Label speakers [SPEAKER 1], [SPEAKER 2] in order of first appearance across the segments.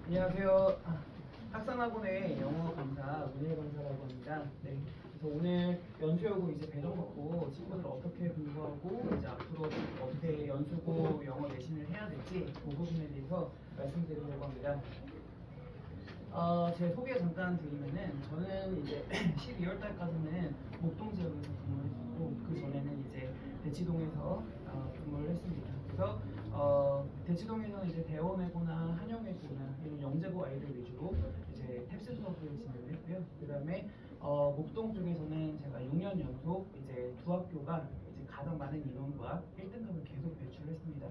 [SPEAKER 1] 안녕하세요. 학산학원의 영어 강사 문일 강사라고 합니다. 네. 그래서 오늘 연수여고 이제 배정 받고 친구들 어떻게 공부하고 이제 앞으로 어떻게 연수고 영어 내신을 해야 될지 그 부분에 대해서 말씀드리려고 합니다. 제 소개 잠깐 드리면은 저는 이제 12월 달까지는 목동 지역에서 근무를 했었고 그 전에는 이제 대치동에서 근무를 했습니다. 그래서 대치동에서는 이제 대원외고나 한영외고나 이런 영재고 아이들 위주로 이제 탭스 수업을 진행을 했고요. 그다음에 목동 쪽에서는 제가 6년 연속 이제 두 학교가 이제 가장 많은 인원과 1등급을 계속 배출했습니다.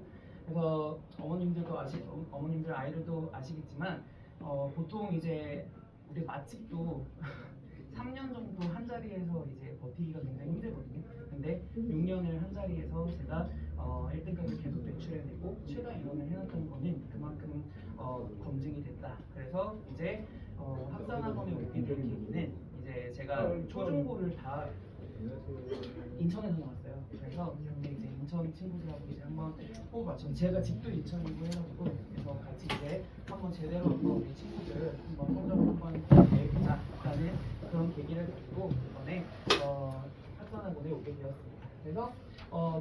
[SPEAKER 1] 그래서 어머님들 아이들도 아시겠지만 보통 이제 우리 맛집도 3년 정도 한 자리에서 이제 버티기가 굉장히 힘들거든요. 근데 6년을 한 자리에서 제가 1등급을 계속 배출해내고 최다 인원을 해놨다는 거는 그만큼 검증이 됐다. 그래서 이제 학산학원에 오게 된 계기는 이제 제가 초중고를 다 인천에서 나왔어요. 그래서 이제 인천 친구들하고 이제 한번 호흡 맞춰. 제가 집도 인천이고 해가지고 그래서 같이 이제 한번 제대로 우리 친구들 한번 성적을 한번 내보자라는 그런 계기를 가지고 이번에 학산학원에 오게 되었습니다. 그래서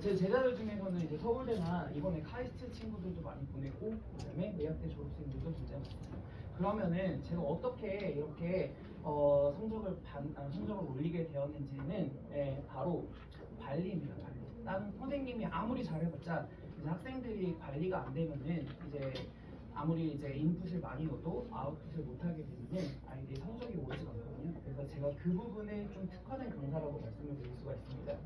[SPEAKER 1] 제 제자들 중에서는 이제 서울대나 이번에 카이스트 친구들도 많이 보내고 그다음에 의학대 졸업생들도 굉장히 많습니다. 그러면은 제가 어떻게 이렇게 성적을 올리게 되었는지는 바로 관리입니다. 관리. 다른 선생님이 아무리 잘해봤자 이제 학생들이 관리가 안 되면은 이제 아무리 이제 인풋을 많이 넣어도 아웃풋을 못하게 되면은 아이들이 성적이 오르지 않거든요. 그래서 제가 그 부분에 좀 특화된 강사라고 말씀을 드릴 수가 있습니다.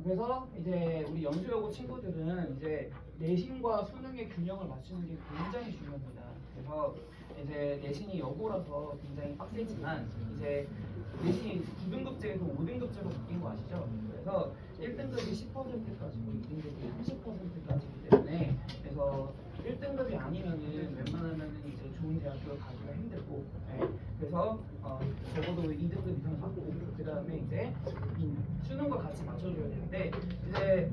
[SPEAKER 1] 그래서 이제 우리 연수여고 친구들은 이제 내신과 수능의 균형을 맞추는 게 굉장히 중요합니다. 그래서 이제 내신이 여고라서 굉장히 빡세지만 이제 내신이 9등급제에서 5등급제로 바뀐 거 아시죠? 그래서 1등급이 10%까지고 2등급이 30%까지이기 때문에 그래서 1등급이 아니면은 웬만하면은 이제 좋은 대학교를 가기가 힘들고 그래서 적어도 2등급 이상 받고 그 다음에 이제 수능과 같이 맞춰줘야 되는데 이제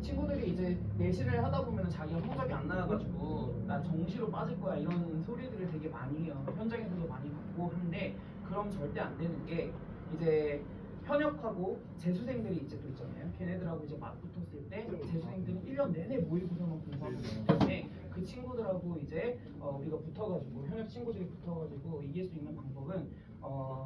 [SPEAKER 1] 친구들이 이제 내신을 하다 보면 자기가 성적이 안 나와가지고 나 정시로 빠질 거야 이런 소리들을 되게 많이 해요. 현장에서도 많이 받고 하는데 그럼 절대 안 되는 게 이제 현역하고 재수생들이 이제 또 있잖아요. 걔네들하고 이제 맞붙었을 때 재수생들은 1년 내내 모의고사만 공부하고 있기 때문에 그 친구들하고 이제 우리가 붙어가지고 현역 친구들이 붙어가지고 이길 수 있는 방법은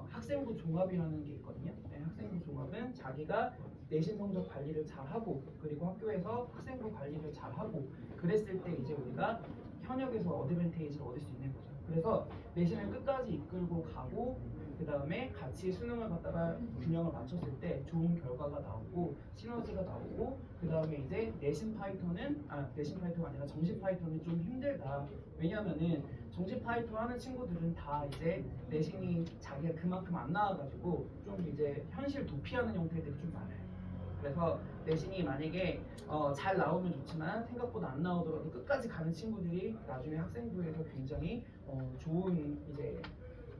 [SPEAKER 1] 학생부 종합이라는 게 있거든요. 네, 학생부 종합은 자기가 내신 성적 관리를 잘하고 그리고 학교에서 학생부 관리를 잘하고 그랬을 때 이제 우리가 현역에서 어드밴테이지를 얻을 수 있는 거죠. 그래서 내신을 끝까지 이끌고 가고 그 다음에 같이 수능을 갖다가 균형을 맞췄을 때 좋은 결과가 나오고 시너지가 나오고 그 다음에 이제 내신 파이터가 아니라 정시 파이터는 좀 힘들다. 왜냐면은 정시 파이터 하는 친구들은 다 이제 내신이 자기가 그만큼 안 나와가지고 좀 이제 현실 도피하는 형태들이 좀 많아요. 그래서 내신이 만약에 잘 나오면 좋지만 생각보다 안 나오더라도 끝까지 가는 친구들이 나중에 학생부에서 굉장히 좋은 이제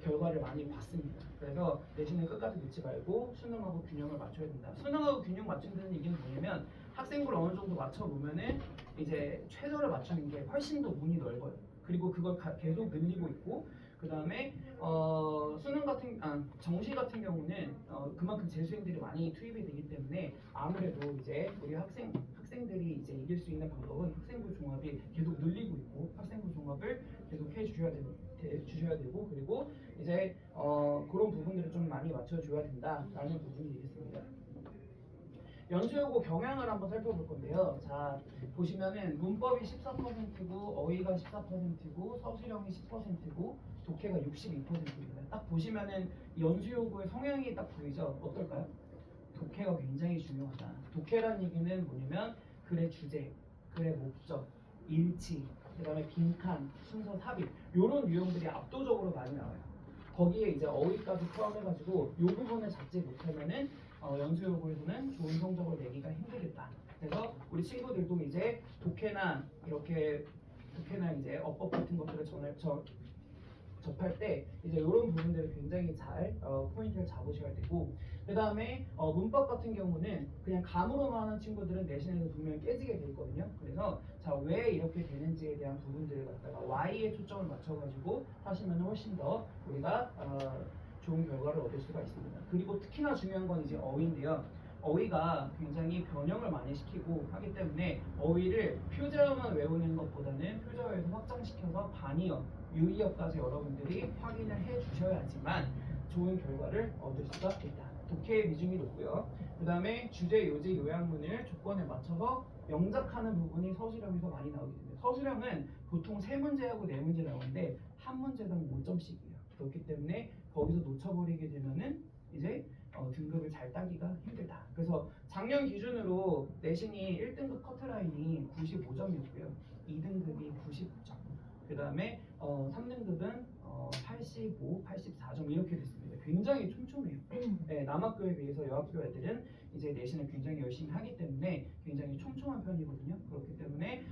[SPEAKER 1] 결과를 많이 봤습니다. 그래서 내신을 끝까지 놓지 말고 수능하고 균형을 맞춰야 된다. 수능하고 균형 맞춘다는 얘기는 뭐냐면 학생부를 어느 정도 맞춰 놓으면은 이제 최저를 맞추는 게 훨씬 더 문이 넓어요. 그리고 그걸 계속 늘리고 있고 그 다음에 정시 같은 경우는 그만큼 재수생들이 많이 투입이 되기 때문에 아무래도 이제 우리 학생들이 이제 이길 수 있는 방법은 학생부 종합이 계속 늘리고 있고 학생부 종합을 계속 주셔야 되고 그리고 이제 그런 부분들을 좀 많이 맞춰줘야 된다라는 부분이 되겠습니다. 연수여고 경향을 한번 살펴볼 건데요. 자 보시면은 문법이 14%고 어휘가 14%고 서술형이 10%고 독해가 62%입니다. 딱 보시면은 연수여고의 성향이 딱 보이죠? 어떨까요? 독해가 굉장히 중요하다. 독해라는 얘기는 뭐냐면 글의 주제, 글의 목적, 일치, 그다음에 빈칸, 순서 삽입 이런 유형들이 압도적으로 많이 나와요. 거기에 이제 어휘까지 포함해가지고 이 부분을 잡지 못하면은 연수여고에서는 좋은 성적을 내기가 힘들겠다. 그래서 우리 친구들도 이제 독해나 이제 어법 같은 것들을 접할 때 이제 이런 부분들을 굉장히 잘 포인트를 잡으셔야 되고 그 다음에 문법 같은 경우는 그냥 감으로만 하는 친구들은 내신에서 분명히 깨지게 돼 있거든요. 그래서 자, 왜 이렇게 되는지에 대한 부분들을 갖다가 Y에 초점을 맞춰가지고 하시면 훨씬 더 우리가 좋은 결과를 얻을 수가 있습니다. 그리고 특히나 중요한 건 이제 어휘인데요. 어휘가 굉장히 변형을 많이 시키고 하기 때문에 어휘를 표제어만 외우는 것보다는 표제어에서 확장시켜서 반의어, 유의어까지 여러분들이 확인을 해 주셔야지만 좋은 결과를 얻을 수가 있다. 독해의 비중이 높고요. 그 다음에 주제, 요지, 요약문을 조건에 맞춰서 영작하는 부분이 서술형에서 많이 나오게 됩니다. 서술형은 보통 3문제하고 4문제 나오는데 한 문제당 5점씩이에요. 그렇기 때문에 거기서 놓쳐버리게 되면은 이제 등급을 잘 따기가 힘들다. 그래서 작년 기준으로 내신이 1등급 커트라인이 95점이었고요. 2등급이 99점. 그 다음에 3등급은 85, 84점 이렇게 됐습니다. 굉장히 촘촘해요. 네, 남학교에 비해서 여학교 애들은 이제 내신을 굉장히 열심히 하기 때문에 굉장히 촘촘한 편이거든요. 그렇기 때문에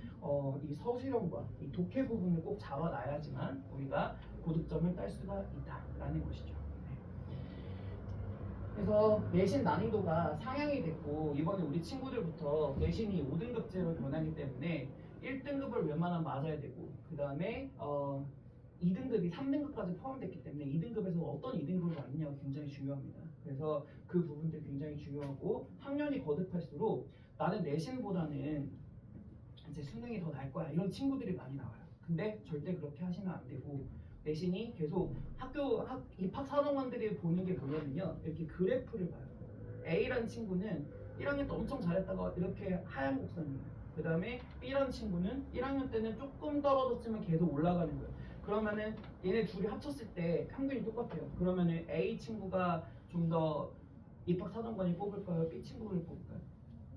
[SPEAKER 1] 이 서술형과 이 독해 부분을 꼭 잡아놔야지만 우리가 고득점을 딸 수가 있다라는 것이죠. 그래서 내신 난이도가 상향이 됐고 이번에 우리 친구들부터 내신이 5등급제로 변하기 때문에 1등급을 웬만하면 맞아야 되고 그 다음에 2등급이 3등급까지 포함됐기 때문에 2등급에서 어떤 2등급을 맞느냐가 굉장히 중요합니다. 그래서 그 부분들 굉장히 중요하고 학년이 거듭할수록 나는 내신보다는 이제 수능이 더 나을 거야 이런 친구들이 많이 나와요. 근데 절대 그렇게 하시면 안 되고 내신이 계속 입학 사정관들이 보는 게 뭐냐면요. 이렇게 그래프를 봐요. A라는 친구는 1학년 때 엄청 잘했다가 이렇게 하얀 곡선이에요. 그 다음에 B라는 친구는 1학년 때는 조금 떨어졌지만 계속 올라가는 거예요. 그러면은 얘네 둘이 합쳤을 때 평균이 똑같아요. 그러면은 A 친구가 좀 더 입학 사정관이 뽑을까요? B 친구를 뽑을까요?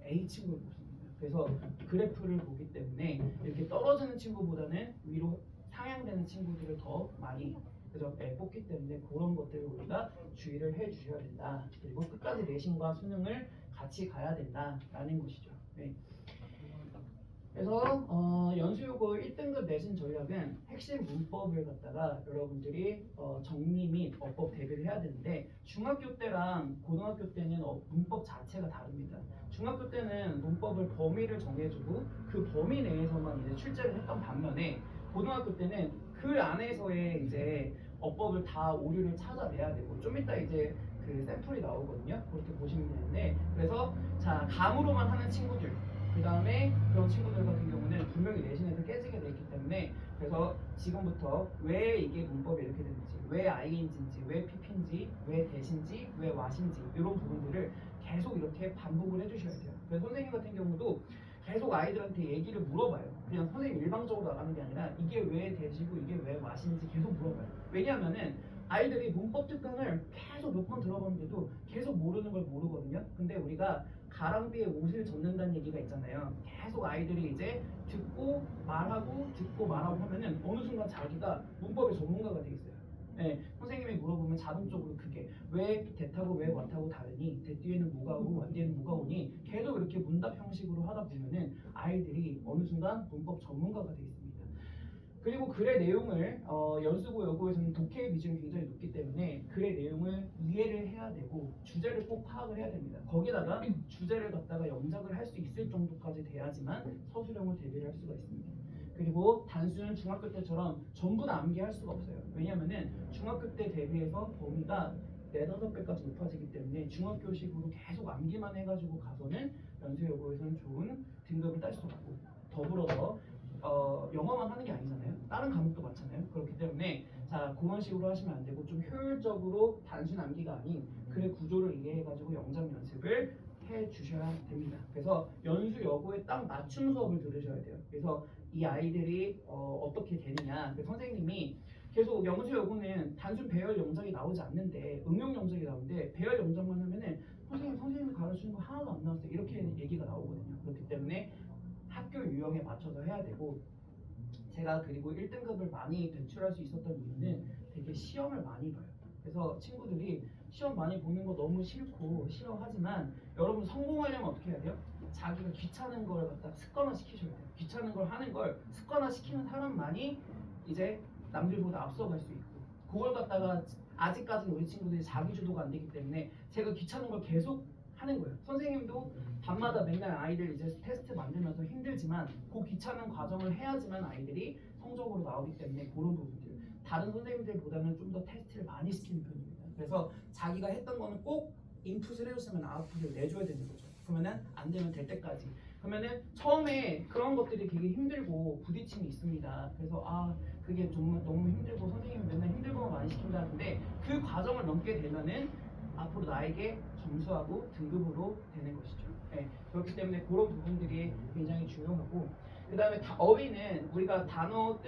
[SPEAKER 1] A 친구를 뽑습니다. 그래서 그래프를 보기 때문에 이렇게 떨어지는 친구보다는 위로 상향되는 친구들을 더 많이 그죠? 뽑기 때문에 그런 것들을 우리가 주의를 해 주셔야 된다. 그리고 끝까지 내신과 수능을 같이 가야 된다라는 것이죠. 네. 그래서 연수요고 1등급 내신 전략은 핵심 문법을 갖다가 여러분들이 정리 및 어법 대비를 해야 되는데 중학교 때랑 고등학교 때는 문법 자체가 다릅니다. 중학교 때는 문법을 범위를 정해주고 그 범위 내에서만 이제 출제를 했던 반면에 고등학교 때는 그 안에서의 이제 어법을 다 오류를 찾아내야 되고 좀 이따 이제 그 샘플이 나오거든요. 그렇게 보시면 되는데 그래서 자 감으로만 하는 친구들 그 다음에 그런 친구들 같은 경우는 분명히 내신에서 깨지게 돼 있기 때문에 그래서 지금부터 왜 이게 문법이 이렇게 되는지 왜 ing인지 왜 pp인지 왜 대신지 왜 what인지 이런 부분들을 계속 이렇게 반복을 해주셔야 돼요. 그래서 선생님 같은 경우도 계속 아이들한테 얘기를 물어봐요. 그냥 선생님 일방적으로 나가는 게 아니라 이게 왜 대시고 이게 왜 what인지 계속 물어봐요. 왜냐하면은 아이들이 문법 특강을 계속 몇 번 들어봤는데도 계속 모르는 걸 모르거든요. 근데 우리가 가랑비에 옷을 젖는다는 얘기가 있잖아요. 계속 아이들이 이제 듣고 말하고 하면은 어느 순간 자기가 문법의 전문가가 되겠어요. 네, 선생님이 물어보면 자동적으로 그게 왜 대타고 왜 와타고 다르니 대 뒤에는 뭐가 오고 와 뒤에는 뭐가 오니 계속 이렇게 문답 형식으로 하다 보면은 아이들이 어느 순간 문법 전문가가 되겠습니다. 그리고 글의 내용을 연수고 여고에서는 독해의 비중이 굉장히 높기 때문에 글의 내용을 이해를 해야 되고 주제를 꼭 파악을 해야 됩니다. 거기다가 주제를 갖다가 영작을 할 수 있을 정도까지 돼야지만 서술형을 대비를 할 수가 있습니다. 그리고 단순 중학교 때처럼 전부 다 암기할 수가 없어요. 왜냐하면은 중학교 때 대비해서 범위가 4-5배까지 높아지기 때문에 중학교식으로 계속 암기만 해가지고 가서는 연수여고에서는 좋은 등급을 딸 수 없고 더불어서 영어만 하는 게 아니잖아요. 다른 과목도 많잖아요. 그렇기 때문에 자 그런 식으로 하시면 안 되고 좀 효율적으로 단순 암기가 아닌 글의 구조를 이해해가지고 영작 연습을 해 주셔야 됩니다. 그래서 연수 여고에 딱 맞춤 수업을 들으셔야 돼요. 그래서 이 아이들이 어떻게 되느냐. 선생님이 계속 연수 여고는 단순 배열 영작이 나오지 않는데 응용 영작이 나오는데 배열 영작만 하면은 선생님이 가르치는 거 하나도 안 나왔어요. 이렇게 얘기가 나오거든요. 그렇기 때문에 학교 유형에 맞춰서 해야 되고 제가 그리고 1등급을 많이 배출할 수 있었던 이유는 되게 시험을 많이 봐요. 그래서 친구들이 시험 많이 보는 거 너무 싫고 싫어하지만 여러분 성공하려면 어떻게 해야 돼요? 자기가 귀찮은 걸 갖다 습관화 시키셔야 돼요. 귀찮은 걸 하는 걸 습관화 시키는 사람만이 이제 남들보다 앞서갈 수 있고 그걸 갖다가 아직까지는 우리 친구들이 자기 주도가 안 되기 때문에 제가 귀찮은 걸 계속 하는 거예요. 선생님도 밤마다 맨날 아이들 이제 테스트 만들면서 힘들지만 그 귀찮은 과정을 해야지만 아이들이 성적으로 나오기 때문에 그런 부분들 다른 선생님들보다는 좀 더 테스트를 많이 시키는 편입니다. 그래서 자기가 했던 거는 꼭 인풋을 해줬으면 아웃풋을 내줘야 되는 거죠. 그러면은 안 되면 될 때까지. 그러면은 처음에 그런 것들이 되게 힘들고 부딪힘이 있습니다. 그래서 그게 좀 너무 힘들고 선생님이 맨날 힘들고만 많이 시킨다는데 그 과정을 넘게 되면은 앞으로 나에게 점수하고 등급으로 되는 것이죠. 네, 그렇기 때문에 그런 부분들이 굉장히 중요하고 그 다음에 어휘는 우리가 단어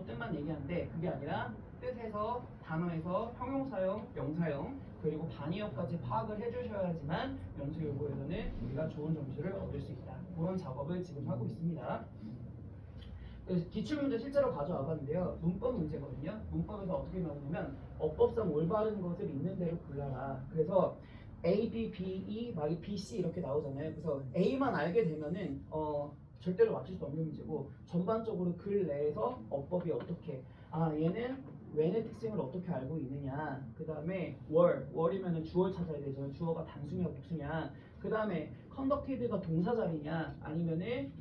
[SPEAKER 1] 뜻만 얘기하는데 그게 아니라 뜻에서 단어에서 형용사형, 명사형 그리고 반의어까지 파악을 해주셔야지만 연수 요구에서는 우리가 좋은 점수를 얻을 수 있다. 그런 작업을 지금 하고 있습니다. 그래서 기출문제 실제로 가져와 봤는데요. 문법 문제거든요. 문법에서 어떻게 나오냐면 어법상 올바른 것을 있는 대로 골라라. 그래서 A, B, B, E, 막 B, C 이렇게 나오잖아요. 그래서 A만 알게 되면은 절대로 맞출 수 없는 문제고 전반적으로 글 내에서 어법이 어떻게 얘는 when의 특징을 어떻게 알고 있느냐 그 다음에 월이면은 주어를 찾아야 되죠. 주어가 단수냐 복수냐 그 다음에 conducted가 동사 자리냐 아니면은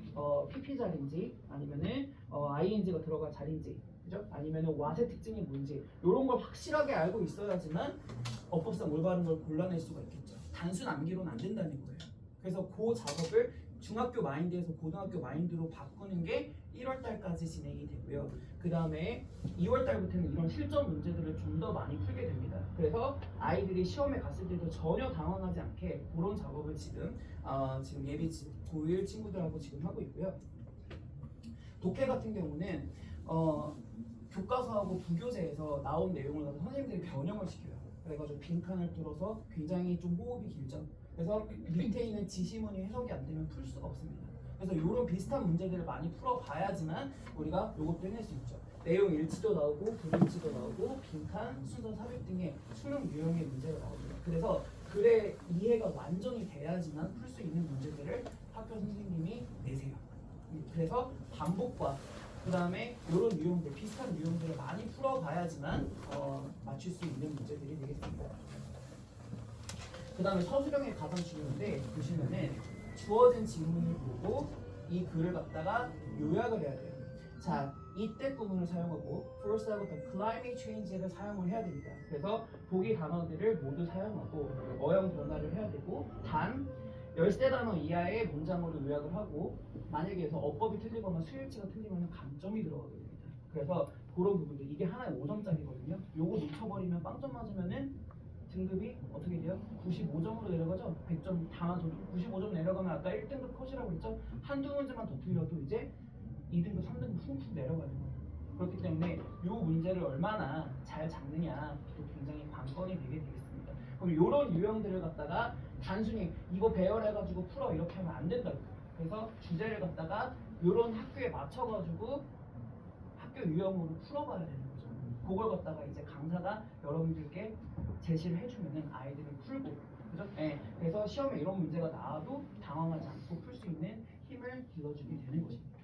[SPEAKER 1] PP 자리인지 아니면은 ing가 들어간 자리인지 그죠? 아니면은 what의 특징이 뭔지 이런 걸 확실하게 알고 있어야지만 어법상 올바른 걸 골라낼 수가 있겠죠. 단순 암기로는 안 된다는 거예요. 그래서 그 작업을 중학교 마인드에서 고등학교 마인드로 바꾸는 게 1월 달까지 진행이 되고요. 그 다음에 2월 달부터는 이런 실전 문제들을 좀 더 많이 풀게 됩니다. 그래서 아이들이 시험에 갔을 때도 전혀 당황하지 않게 그런 작업을 지금 예비 고1 친구들하고 지금 하고 있고요. 독해 같은 경우는 교과서하고 부교재에서 나온 내용을 가지고 선생님들이 변형을 시켜요. 그래가지고 빈칸을 뚫어서 굉장히 좀 호흡이 길죠. 그래서 밑에 있는 지시문이 해석이 안 되면 풀 수가 없습니다. 그래서 이런 비슷한 문제들을 많이 풀어봐야지만 우리가 이것도 해낼 수 있죠. 내용 일치도 나오고 불일치도 나오고 빈칸, 순서 삽입 등의 수능 유형의 문제가 나옵니다. 그래서 글의 이해가 완전히 돼야지만 풀 수 있는 문제들을 학교 선생님이 내세요. 그래서 반복과 그 다음에 이런 유형들, 비슷한 유형들을 많이 풀어봐야지만 맞출 수 있는 문제들이 되겠습니다. 그 다음에 서술형이 가장 중요한데 보시면은 주어진 질문을 보고 이 글을 갖다가 요약을 해야 돼요. 자, 이때 구문을 사용하고 force하고 climate change를 사용을 해야 됩니다. 그래서 보기 단어들을 모두 사용하고 어형 변화를 해야 되고 단 13단어 이하의 문장으로 요약을 하고 만약에 해서 어법이 틀리거나 수일치가 틀리면 감점이 들어가게 됩니다. 그래서 그런 부분들 이게 하나에 5점짜리거든요. 요거 놓쳐버리면 빵점 맞으면은 등급이 어떻게 돼요? 95점으로 내려가죠? 100점 다 맞아도 95점 내려가면 아까 1등급 컷이라고 했죠? 한두 문제만 더 틀려도 이제 2등급, 3등급 훅훅 내려가는 거예요. 그렇기 때문에 이 문제를 얼마나 잘 잡느냐도 굉장히 관건이 되게 되겠습니다. 그럼 이런 유형들을 갖다가 단순히 이거 배열해가지고 풀어 이렇게 하면 안 된다고. 그래서 주제를 갖다가 이런 학교에 맞춰가지고 학교 유형으로 풀어봐야 되는 거죠. 그걸 갖다가 이제 강사가 여러분들께 제시를 해주면은 아이들을 풀고, 그죠? 네. 그래서 시험에 이런 문제가 나와도 당황하지 않고 풀 수 있는 힘을 길러주게 되는 것입니다.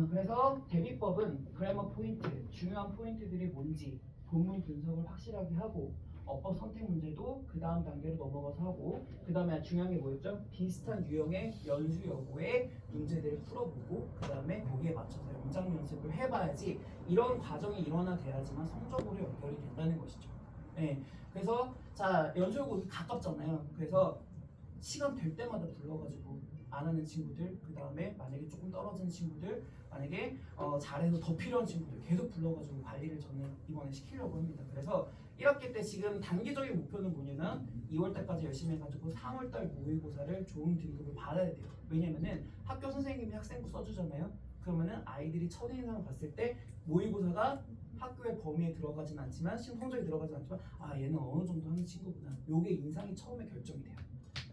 [SPEAKER 1] 그래서 대비법은 그래머 포인트, 중요한 포인트들이 뭔지 본문 분석을 확실하게 하고 어법 선택 문제도 그 다음 단계로 넘어가서 하고 그 다음에 중요한 게 뭐였죠? 비슷한 유형의 연수 여부의 문제들을 풀어보고 그 다음에 거기에 맞춰서 영장 연습을 해봐야지 이런 과정이 일어나돼야지만 성적으로 연결이 된다는 것이죠. 네. 그래서 자 연수 여부 가깝잖아요. 그래서 시간 될 때마다 불러가지고 안 하는 친구들, 그 다음에 만약에 조금 떨어진 친구들, 만약에 잘해서 더 필요한 친구들 계속 불러가지고 관리를 저는 이번에 시키려고 합니다. 그래서 1학기 때 지금 단기적인 목표는 뭐냐면 2월달까지 열심히 해가지고 3월달 모의고사를 좋은 등급을 받아야 돼요. 왜냐면은 학교 선생님이 학생부 써주잖아요. 그러면은 아이들이 첫인상을 봤을 때 모의고사가 학교의 범위에 들어가진 않지만 성적이 들어가진 않지만 얘는 어느 정도 하는 친구구나. 요게 인상이 처음에 결정이 돼요.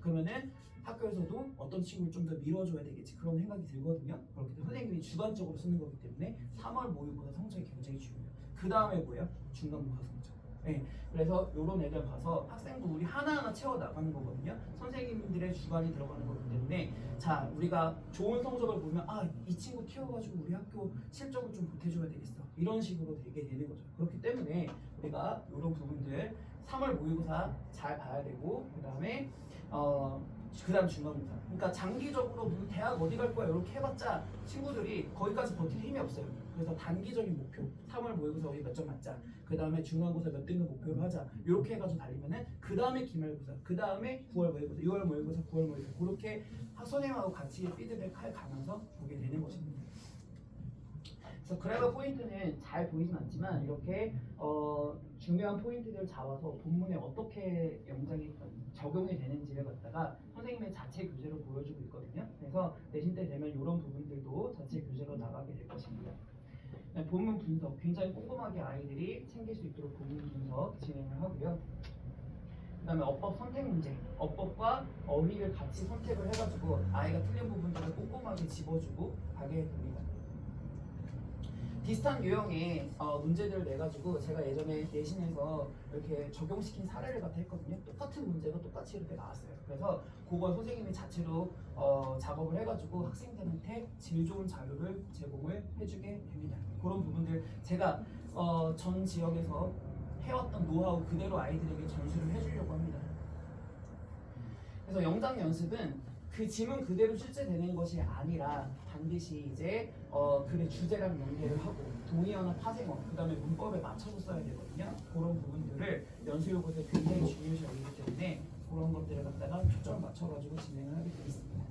[SPEAKER 1] 그러면은 학교에서도 어떤 친구를 좀 더 밀어줘야 되겠지 그런 생각이 들거든요. 그렇기 때문에 선생님이 주관적으로 쓰는 거기 때문에 3월 모의고사 성적이 굉장히 중요해요. 그 다음에 뭐예요? 중간고사 성적. 네, 그래서 이런 애들 봐서 학생도 우리 하나하나 채워 나가는 거거든요. 선생님들의 주관이 들어가는 거기 때문에 자 우리가 좋은 성적을 보면 아 이 친구 키워가지고 우리 학교 실적을 좀 보태줘야 되겠어 이런 식으로 되게 되는 거죠. 그렇기 때문에 우리가 이런 부분들 3월 모의고사 잘 봐야 되고 그다음 중간고사. 그러니까 장기적으로 무슨 대학 어디 갈 거야 이렇게 해봤자 친구들이 거기까지 버틸 힘이 없어요. 그래서 단기적인 목표 3월 모의고사 우리 몇 점 맞자. 그 다음에 중간고사 몇 등급 목표로 하자. 이렇게 해가지고 달리면은 그 다음에 기말고사, 그 다음에 9월 모의고사, 6월 모의고사, 9월 모의고사 그렇게 선생님하고 같이 피드백할 가면서 보게 되는 것입니다. 그래서 그래서 포인트는 잘 보이진 않지만 이렇게 중요한 포인트들을 잡아서 본문에 어떻게 영장이 적용이 되는지를 갖다가 선생님의 자체 교재로 보여주고 있거든요. 그래서 내신 때 되면 이런 부분들도 자체 교재로 나가게 될 것입니다. 본문 분석 굉장히 꼼꼼하게 아이들이 챙길 수 있도록 본문 분석 진행을 하고요. 그 다음에 어법 선택 문제, 어법과 어휘를 같이 선택을 해가지고 아이가 틀린 부분들을 꼼꼼하게 집어주고 가게 됩니다. 비슷한 유형의 문제들을 내가지고 제가 예전에 내신에서 이렇게 적용시킨 사례를 갖다 했거든요. 똑같은 문제가 똑같이 이렇게 나왔어요. 그래서 그걸 선생님이 자체로 작업을 해가지고 학생들한테 질 좋은 자료를 제공을 해주게 됩니다. 그런 부분들 제가 전 지역에서 해왔던 노하우 그대로 아이들에게 전수를 해주려고 합니다. 그래서 영장 연습은 그 지문 그대로 출제되는 것이 아니라 반드시 이제 글의 주제랑 연계를 하고 동의어나 파생어 그 다음에 문법에 맞춰서 써야 되거든요. 그런 부분들을 연수 요구에서 굉장히 중요시 여기기 때문에 그런 것들을 갖다가 초점을 맞춰가지고 진행을 하게 되겠습니다.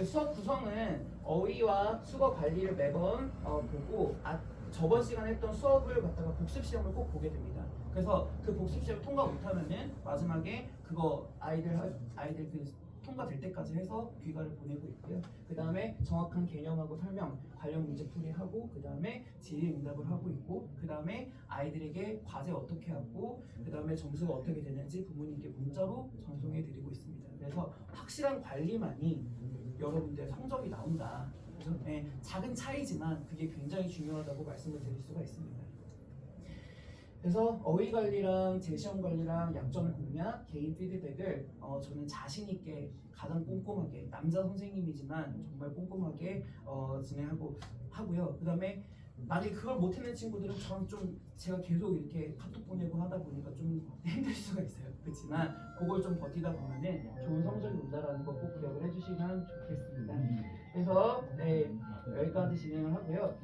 [SPEAKER 1] 수업 구성은 어휘와 수거 관리를 매번 보고 저번 시간에 했던 수업을 갖다가 복습 시험을 꼭 보게 됩니다. 그래서 그 복습 시험 통과 못하면은 마지막에 그거 아이들 그 통과될 때까지 해서 귀가를 보내고 있고요. 그 다음에 정확한 개념하고 설명, 관련 문제 풀이하고 그 다음에 질의응답을 하고 있고 그 다음에 아이들에게 과제 어떻게 하고 그 다음에 점수가 어떻게 되는지 부모님께 문자로 전송해 드리고 있습니다. 그래서 확실한 관리만이 여러분들의 성적이 나온다. 그래서 작은 차이지만 그게 굉장히 중요하다고 말씀을 드릴 수가 있습니다. 그래서 어휘 관리랑 재시험 관리랑 약점 공략, 개인 피드백을 저는 자신 있게 가장 꼼꼼하게 남자 선생님이지만 정말 꼼꼼하게 진행하고 하고요. 그다음에 만약에 그걸 못하는 친구들은 저는 좀 제가 계속 이렇게 카톡 보내고 하다 보니까 좀 힘들 수가 있어요. 그렇지만 그걸 좀 버티다 보면은 좋은 성적이 온다라는 거 꼭 기억을 해주시면 좋겠습니다. 그래서 여기까지 진행을 하고요.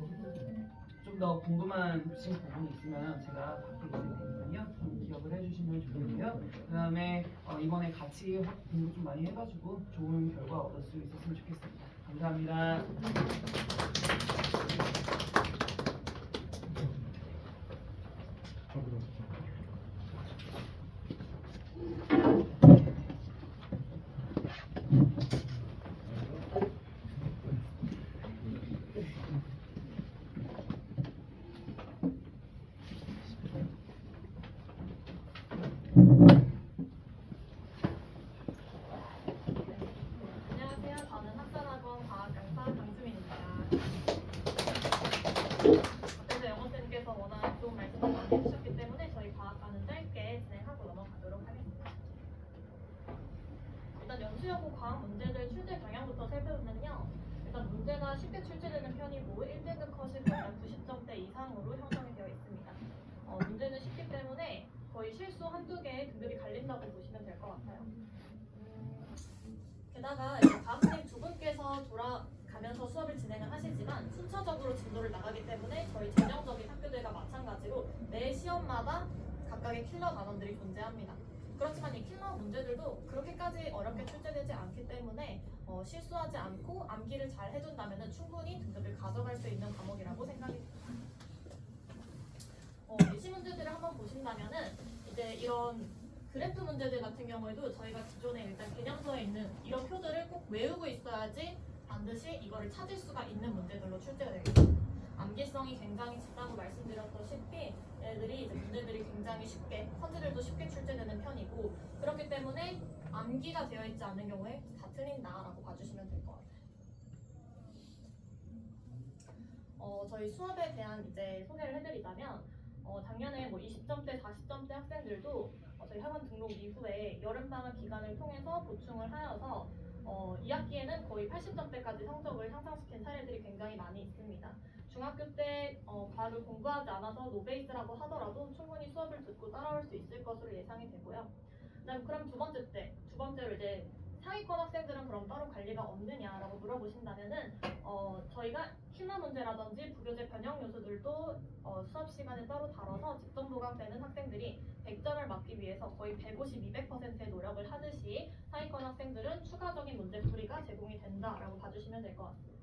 [SPEAKER 1] 좀 더 궁금하신 부분이 있으면 제가 밖에 있을 테니까요. 좀 기억을 해주시면 좋겠고요. 그 다음에 이번에 같이 공부 좀 많이 해가지고 좋은 결과 얻을 수 있었으면 좋겠습니다. 감사합니다.
[SPEAKER 2] 안녕하세요. 저는 학산학원 과학강사 강수민입니다. 앞에서 영어쌤께서 워낙 좋은 말씀을 많이 해주셨기 때문에 저희 과학과는 짧게 진행하고 넘어가도록 하겠습니다. 일단 연수여고 과학 문제들 출제 경향부터 살펴보면요. 일단 문제가 쉽게 출제되는 편이고 1등급 컷이 거의 90점대 이상으로 형성이 되어 있습니다. 문제는 쉽기 때문에 거의 실수 한두 개의 등급이 갈린다고 보시면 될 것 같아요. 게다가 이제 과학생 두 분께서 돌아가면서 수업을 진행을 하시지만 순차적으로 진도를 나가기 때문에 저희 전형적인 학교들과 마찬가지로 매 시험마다 각각의 킬러 단원들이 존재합니다. 그렇지만 이 킬러 문제들도 그렇게까지 어렵게 출제되지 않기 때문에 실수하지 않고 암기를 잘 해준다면 충분히 등급을 가져갈 수 있는 과목이라고 생각이 듭니다. 예시 문제들을 한번 보신다면은 이제 이런 그래프 문제들 같은 경우에도 저희가 기존에 일단 개념서에 있는 이런 표들을 꼭 외우고 있어야지 반드시 이거를 찾을 수가 있는 문제들로 출제가 되겠습니다. 암기성이 굉장히 짙다고 말씀드렸다시피 얘들이 이제 문제들이 굉장히 쉽게 선지들도 쉽게 출제되는 편이고 그렇기 때문에 암기가 되어 있지 않은 경우에 다 틀린다라고 봐주시면 될 것 같아요. 저희 수업에 대한 이제 소개를 해드리자면 작년에 뭐 20점대, 40점대 학생들도 저희 학원 등록 이후에 여름방학 기간을 통해서 보충을 하여서 2학기에는 거의 80점대까지 성적을 향상시킨 사례들이 굉장히 많이 있습니다. 중학교 때 과학을 공부하지 않아서 노베이스라고 하더라도 충분히 수업을 듣고 따라올 수 있을 것으로 예상이 되고요. 그럼 두 번째로 이제 상위권 학생들은 그럼 따로 관리가 없느냐라고 물어보신다면은 저희가 키나 문제라든지 부교재 변형 요소들도 수업 시간에 따로 다뤄서 직접 보강되는 학생들이 100점을 맞기 위해서 거의 150, 200%의 노력을 하듯이 상위권 학생들은 추가적인 문제풀이가 제공이 된다라고 봐주시면 될 것 같습니다.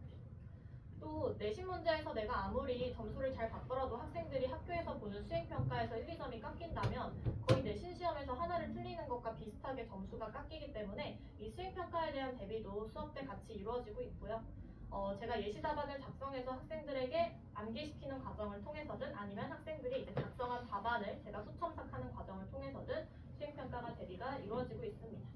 [SPEAKER 2] 또 내신 문제에서 내가 아무리 점수를 잘 받더라도 학생들이 학교에서 보는 수행평가에서 1, 2점이 깎인다면 거의 내신 시험에서 하나를 틀리는 것과 비슷하게 점수가 깎이기 때문에 이 수행평가에 대한 대비도 수업 때 같이 이루어지고 있고요. 제가 예시 답안을 작성해서 학생들에게 암기시키는 과정을 통해서든 아니면 학생들이 이제 작성한 답안을 제가 수첨삭하는 과정을 통해서든 수행평가가 대비가 이루어지고 있습니다.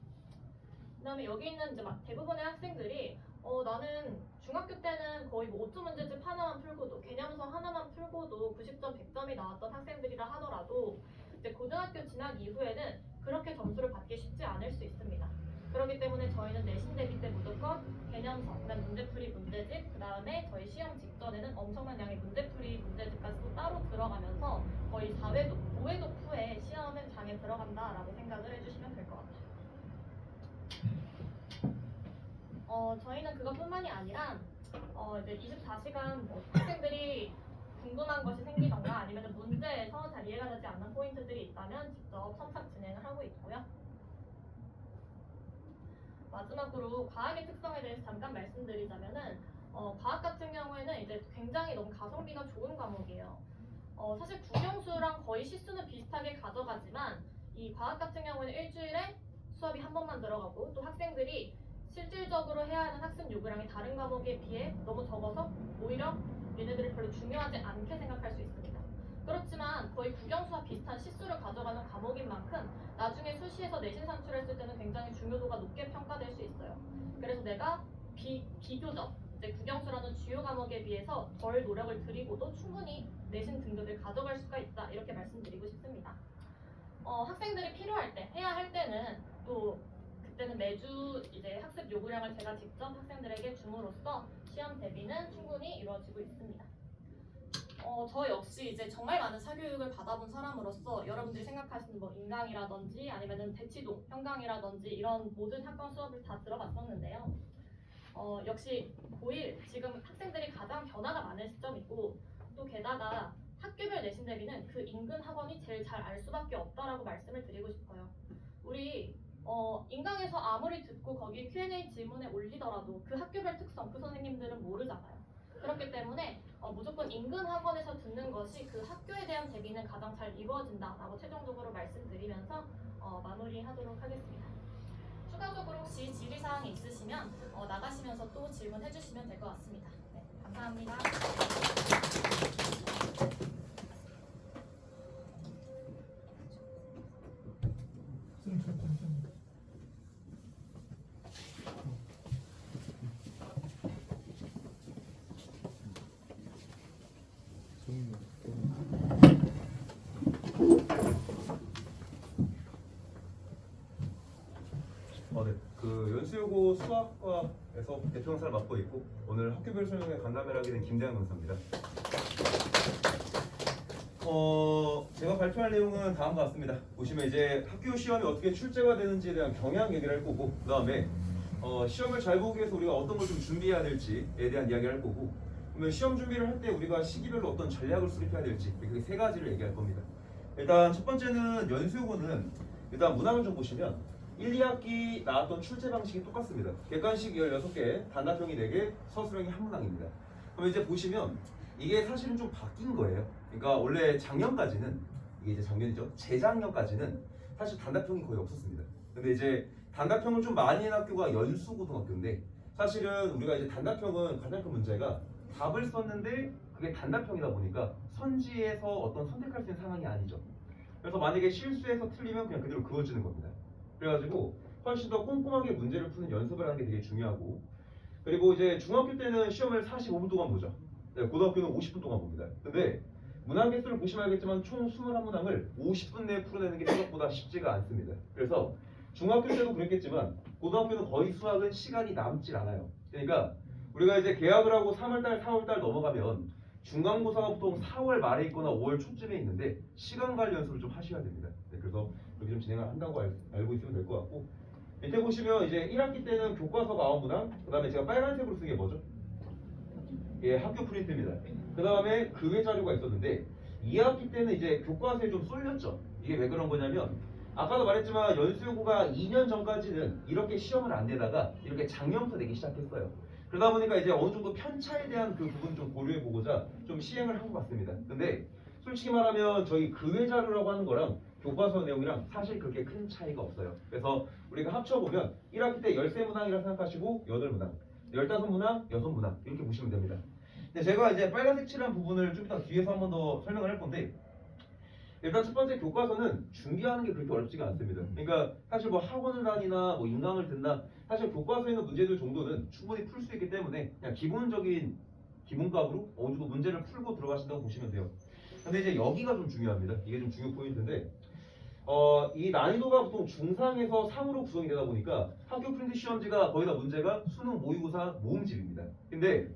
[SPEAKER 2] 그다음에 여기 있는 이제 대부분의 학생들이 나는 중학교 때는 거의 뭐 5초 문제집 하나만 풀고도 개념서 하나만 풀고도 90점, 100점이 나왔던 학생들이라 하더라도 이제 고등학교 진학 이후에는 그렇게 점수를 받기 쉽지 않을 수 있습니다. 그렇기 때문에 저희는 내신 대비 때 무조건 개념서, 그다음 문제풀이 문제집, 그다음에 저희 시험 직전에는 엄청난 양의 문제풀이 문제집까지도 따로 들어가면서 거의 4회독, 5회독 후에 시험은 장에 들어간다라고 생각을 해주시면 될 것 같아요. 저희는 그것뿐만이 아니라 이제 24시간 학생들이 궁금한 것이 생기던가 아니면 문제에서 잘 이해가 되지 않는 포인트들이 있다면 직접 첨삭 진행을 하고 있고요. 마지막으로 과학의 특성에 대해서 잠깐 말씀드리자면은 과학 같은 경우에는 이제 굉장히 너무 가성비가 좋은 과목이에요. 사실 국영수랑 거의 시수는 비슷하게 가져가지만 이 과학 같은 경우에는 일주일에 수업이 한 번만 들어가고 또 학생들이 실질적으로 해야 하는 학습 요구량이 다른 과목에 비해 너무 적어서 오히려 얘네들을 별로 중요하지 않게 생각할 수 있습니다. 그렇지만 거의 국영수와 비슷한 시수를 가져가는 과목인 만큼 나중에 수시에서 내신 산출했을 때는 굉장히 중요도가 높게 평가될 수 있어요. 그래서 내가 비교적 이제 국영수라는 주요 과목에 비해서 덜 노력을 들이고도 충분히 내신 등급을 가져갈 수가 있다 이렇게 말씀드리고 싶습니다. 학생들이 필요할 때 해야 할 때는 또 그때는 매주 이제 학습 요구량을 제가 직접 학생들에게 줌으로써 시험 대비는 충분히 이루어지고 있습니다. 저 역시 이제 정말 많은 사교육을 받아본 사람으로서 여러분들이 생각하시는 뭐 인강이라든지 아니면은 대치동, 현강이라든지 이런 모든 학과 수업을 다 들어봤었는데요. 역시 고1 지금 학생들이 가장 변화가 많은 시점이고 또 게다가 학교별 내신 대비는 그 인근 학원이 제일 잘 알 수밖에 없다라고 말씀을 드리고 싶어요. 우리 인강에서 아무리 듣고 거기에 Q&A 질문에 올리더라도 그 학교별 특성 그 선생님들은 모르잖아요. 그렇기 때문에 무조건 인근 학원에서 듣는 것이 그 학교에 대한 대비는 가장 잘 이루어진다라고 최종적으로 말씀드리면서 마무리하도록 하겠습니다. 추가적으로 혹시 질의사항이 있으시면 나가시면서 또 질문해 주시면 될 것 같습니다. 네, 감사합니다.
[SPEAKER 3] 네. 그 연수여고 수학과에서 대표 강사를 맡고 있고 오늘 학교별 설명회 간담회를 하게 된 김대한 강사입니다. 제가 발표할 내용은 다음과 같습니다. 보시면 이제 학교 시험이 어떻게 출제가 되는지에 대한 경향 얘기를 할 거고 그 다음에 시험을 잘 보기 위해서 우리가 어떤 걸 좀 준비해야 될지에 대한 이야기를 할 거고 그러면 시험 준비를 할 때 우리가 시기별로 어떤 전략을 수립해야 될지 이렇게 세 가지를 얘기할 겁니다. 일단 첫 번째는 연수여고는 일단 문항을 좀 보시면 1, 2학기 나왔던 출제 방식이 똑같습니다. 객관식 16개, 단답형이 4개, 서술형이 한 문항입니다. 그럼 이제 보시면 이게 사실은 좀 바뀐 거예요. 그러니까 원래 작년까지는 이게 이제 작년이죠. 재작년까지는 사실 단답형이 거의 없었습니다. 근데 이제 단답형을 좀 많이 한 학교가 연수고등학교인데 사실은 우리가 이제 단답형은 간단한 문제가 답을 썼는데 그게 단답형이다 보니까 선지에서 어떤 선택할 수 있는 상황이 아니죠. 그래서 만약에 실수해서 틀리면 그냥 그대로 그어지는 겁니다. 그래가지고 훨씬 더 꼼꼼하게 문제를 푸는 연습을 하는 게 되게 중요하고 그리고 이제 중학교 때는 시험을 45분 동안 보죠. 네, 고등학교는 50분 동안 봅니다. 근데 문항 개수를 보시면 알겠지만 총 21문항을 50분 내에 풀어내는 게 생각보다 쉽지가 않습니다. 그래서 중학교 때도 그랬겠지만 고등학교는 거의 수학은 시간이 남질 않아요. 그러니까 우리가 이제 개학을 하고 3월달, 4월달 넘어가면 중간고사가 보통 4월 말에 있거나 5월 초쯤에 있는데 시간 관리 연습을 좀 하셔야 됩니다. 네, 그래서 그렇게 좀 진행을 한다고 알고 있으면 될 것 같고, 밑에 보시면 이제 1학기 때는 교과서가 9문항, 그 다음에 제가 빨간색으로 쓴 게 뭐죠? 예, 학교 프린트입니다. 그 다음에 그 외 자료가 있었는데 2학기 때는 이제 교과서에 좀 쏠렸죠. 이게 왜 그런 거냐면 아까도 말했지만 연수요구가 2년 전까지는 이렇게 시험을 안 내다가 이렇게 작년부터 내기 시작했어요. 그러다 보니까 이제 어느 정도 편차에 대한 그 부분 좀 고려해 보고자 좀 시행을 한 것 같습니다. 근데 솔직히 말하면 저희 그 외 자료라고 하는 거랑 교과서 내용이랑 사실 그렇게 큰 차이가 없어요. 그래서 우리가 합쳐보면 1학기 때 13문항이라 생각하시고 8문항, 15문항, 6문항 이렇게 보시면 됩니다. 근데 제가 이제 빨간색 칠한 부분을 좀 이따 뒤에서 한 번 더 설명을 할 건데, 일단 첫 번째 교과서는 준비하는 게 그렇게 어렵지가 않습니다. 그러니까 사실 뭐 학원을 다니나 뭐 인강을 듣나 사실 교과서에 있는 문제들 정도는 충분히 풀 수 있기 때문에 그냥 기본적인 기본값으로 어느 정도 문제를 풀고 들어가신다고 보시면 돼요. 근데 이제 여기가 좀 중요합니다. 이게 좀 중요 포인트인데 이 난이도가 보통 중상에서 상으로 구성이 되다 보니까 학교 프린트 시험지가 거의 다 문제가 수능 모의고사 모음집입니다. 근데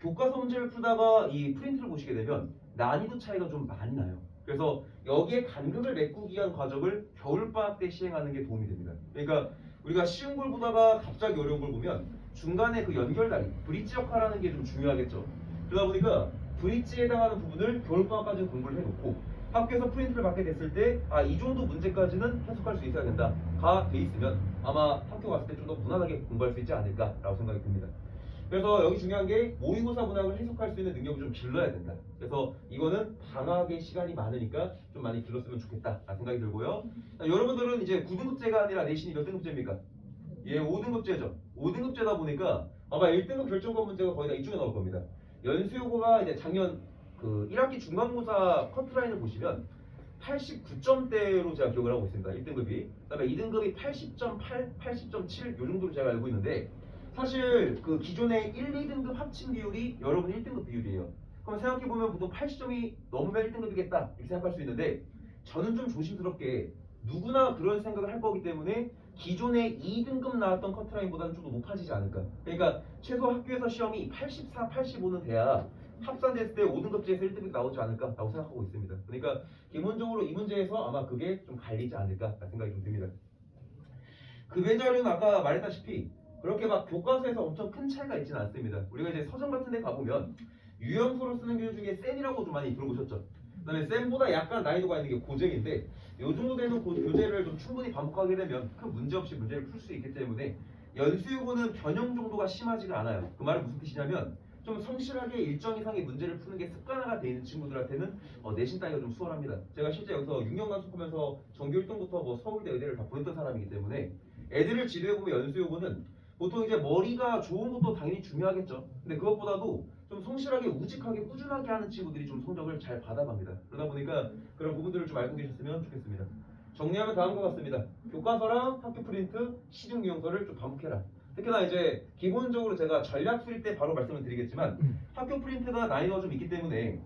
[SPEAKER 3] 교과서 문제를 풀다가 이 프린트를 보시게 되면 난이도 차이가 좀 많이 나요. 그래서 여기에 간극을 메꾸기 위한 과정을 겨울방학 때 시행하는 게 도움이 됩니다. 그러니까 우리가 쉬운 걸 보다가 갑자기 어려운 걸 보면 중간에 그 연결다리, 브릿지 역할하는 게 좀 중요하겠죠. 그러다 보니까 브릿지에 해당하는 부분을 겨울방학까지 공부를 해놓고 학교에서 프린트를 받게 됐을 때 이 정도 문제까지는 해석할 수 있어야 된다가 돼 있으면 아마 학교 갔을 때 좀 더 무난하게 공부할 수 있지 않을까라고 생각이 듭니다. 그래서 여기 중요한 게 모의고사 문항을 해석할 수 있는 능력을 좀 길러야 된다. 그래서 이거는 방학에 시간이 많으니까 좀 많이 길렀으면 좋겠다 생각이 들고요. 여러분들은 이제 9등급제가 아니라 내신이 몇 등급제입니까? 예, 5등급제죠. 5등급제다 보니까 아마 1등급 결정권 문제가 거의 다 이쪽에 나올 겁니다. 연수요구가 이제 작년 그 1학기 중간고사 커트라인을 보시면 89점대로 제가 기억을 하고 있습니다. 1등급이. 그다음에 2등급이 80.8, 80.7 요 정도로 제가 알고 있는데 사실 그 기존의 1, 2등급 합친 비율이 여러분 1등급 비율이에요. 그럼 생각해보면 보통 80점이 넘으면 1등급이겠다 이렇게 생각할 수 있는데 저는 좀 조심스럽게 누구나 그런 생각을 할 거기 때문에 기존의 2등급 나왔던 커트라인보다는 좀 더 높아지지 않을까. 그러니까 최소 학교에서 시험이 84, 85는 돼야 합산됐을 때 5등급제에서 1등급이 나오지 않을까라고 생각하고 있습니다. 그러니까 기본적으로 이 문제에서 아마 그게 좀 갈리지 않을까 생각이 좀 듭니다. 그 외 자료는 아까 말했다시피 그렇게 막 교과서에서 엄청 큰 차이가 있지는 않습니다. 우리가 이제 서점 같은 데 가보면 유형수로 쓰는 교재 중에 쌤이라고 좀 많이 들어보셨죠? 그다음에 쌤보다 약간 난이도가 있는 게 고쟁인데 요 정도 되는 교재를 좀 충분히 반복하게 되면 큰 문제 없이 문제를 풀 수 있기 때문에 연수요구는 변형 정도가 심하지가 않아요. 그 말은 무슨 뜻이냐면 좀 성실하게 일정 이상의 문제를 푸는 게 습관화가 돼 있는 친구들한테는 내신 따기가 좀 수월합니다. 제가 실제 여기서 6년간 수업하면서 전교 1등부터 뭐 서울대 의대를 다 보냈던 사람이기 때문에 애들을 지도해보면 연수요구는 보통 이제 머리가 좋은 것도 당연히 중요하겠죠. 근데 그것보다도 좀 성실하게 우직하게 꾸준하게 하는 친구들이 좀 성적을 잘 받아갑니다. 그러다 보니까 그런 부분들을 좀 알고 계셨으면 좋겠습니다. 정리하면 다음과 같습니다. 교과서랑 학교 프린트, 시중 유형서를 좀 반복해라. 특히나 이제 기본적으로 제가 전략 수립 때 바로 말씀을 드리겠지만 학교 프린트가 난이도가 좀 있기 때문에